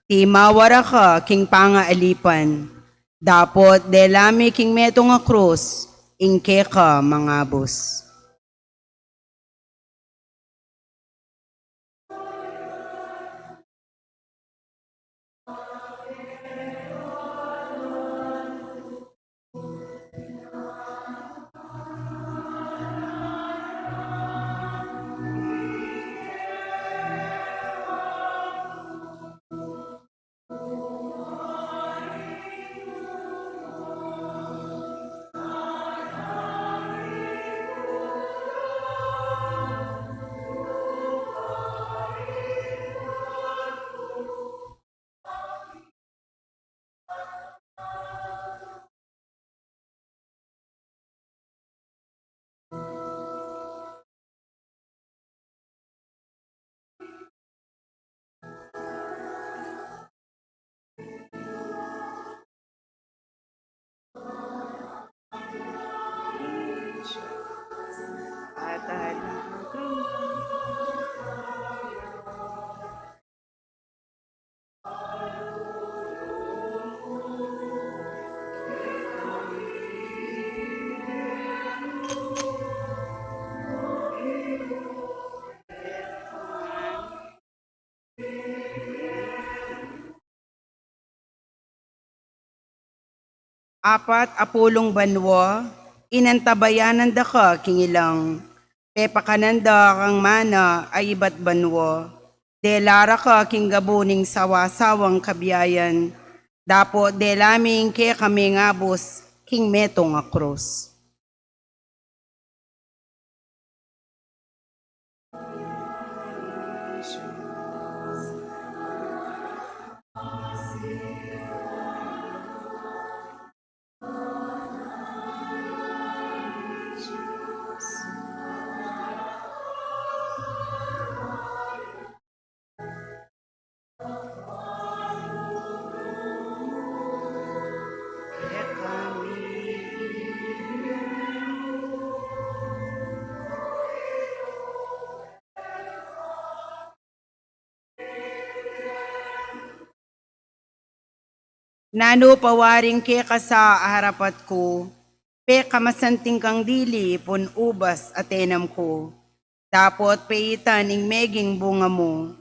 ti mawara ka king pangaalipan, dapot delami king meto nga krus, ingke ka mangabos. Apat apulong banwa, inantabayanan da ka kingilang. Pepakananda kang mana ay iba't banwa. Delara ka kinggabuning sawasawang kabiyayan. Dapo delaming ke kami ngabos king metong akros. Nano pawaring ke ka sa harapat ko, pe kamasanting kang dili pon ubas atenam ko. Tapot peitan ing meging bunga mo,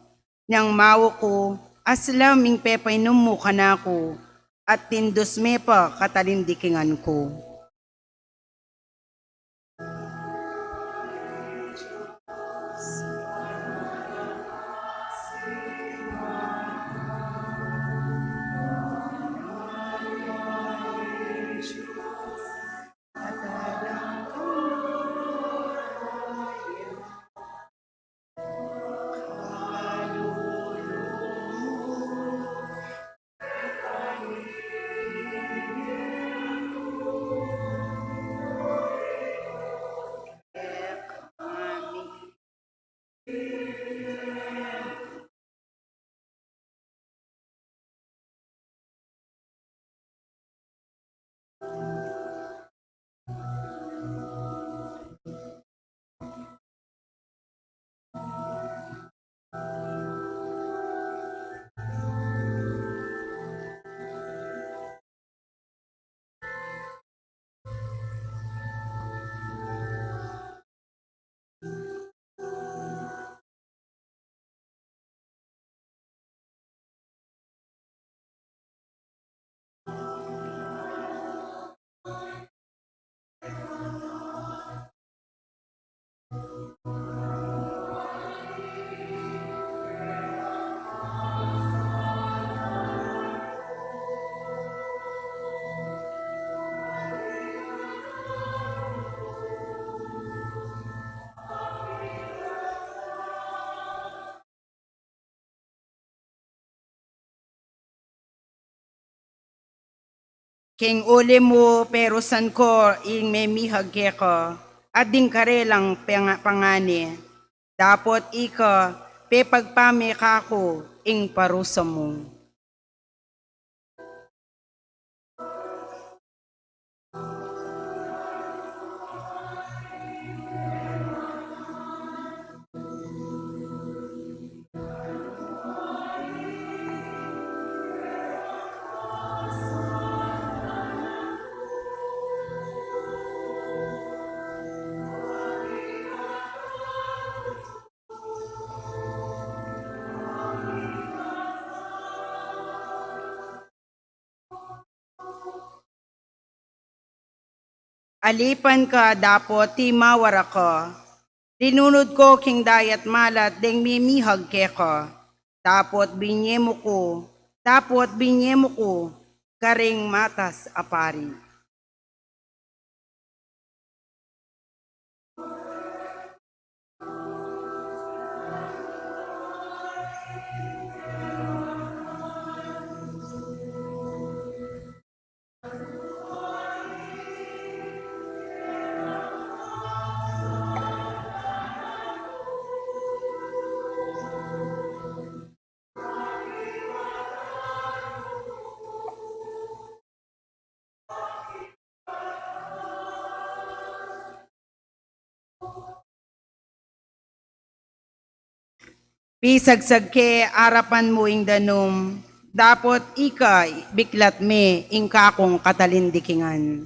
nang mawo ko, aslam ing pepainom mo kanako, at tindos me pa katalindikingan ko. King uli mo pero san ko ing memihag ke ko, at ding karelang pangani. Dapot ika, pe pagpame kako ing parusa mo. Alipan ka dapot ti mawara ka. Rinunod ko king dayat malat deng mimihag ke ka. Dapot binyemo ko, karing matas apari. Pisagsag ke arapan mo ing danom, dapot ika biklat me ing kakong katalindikingan.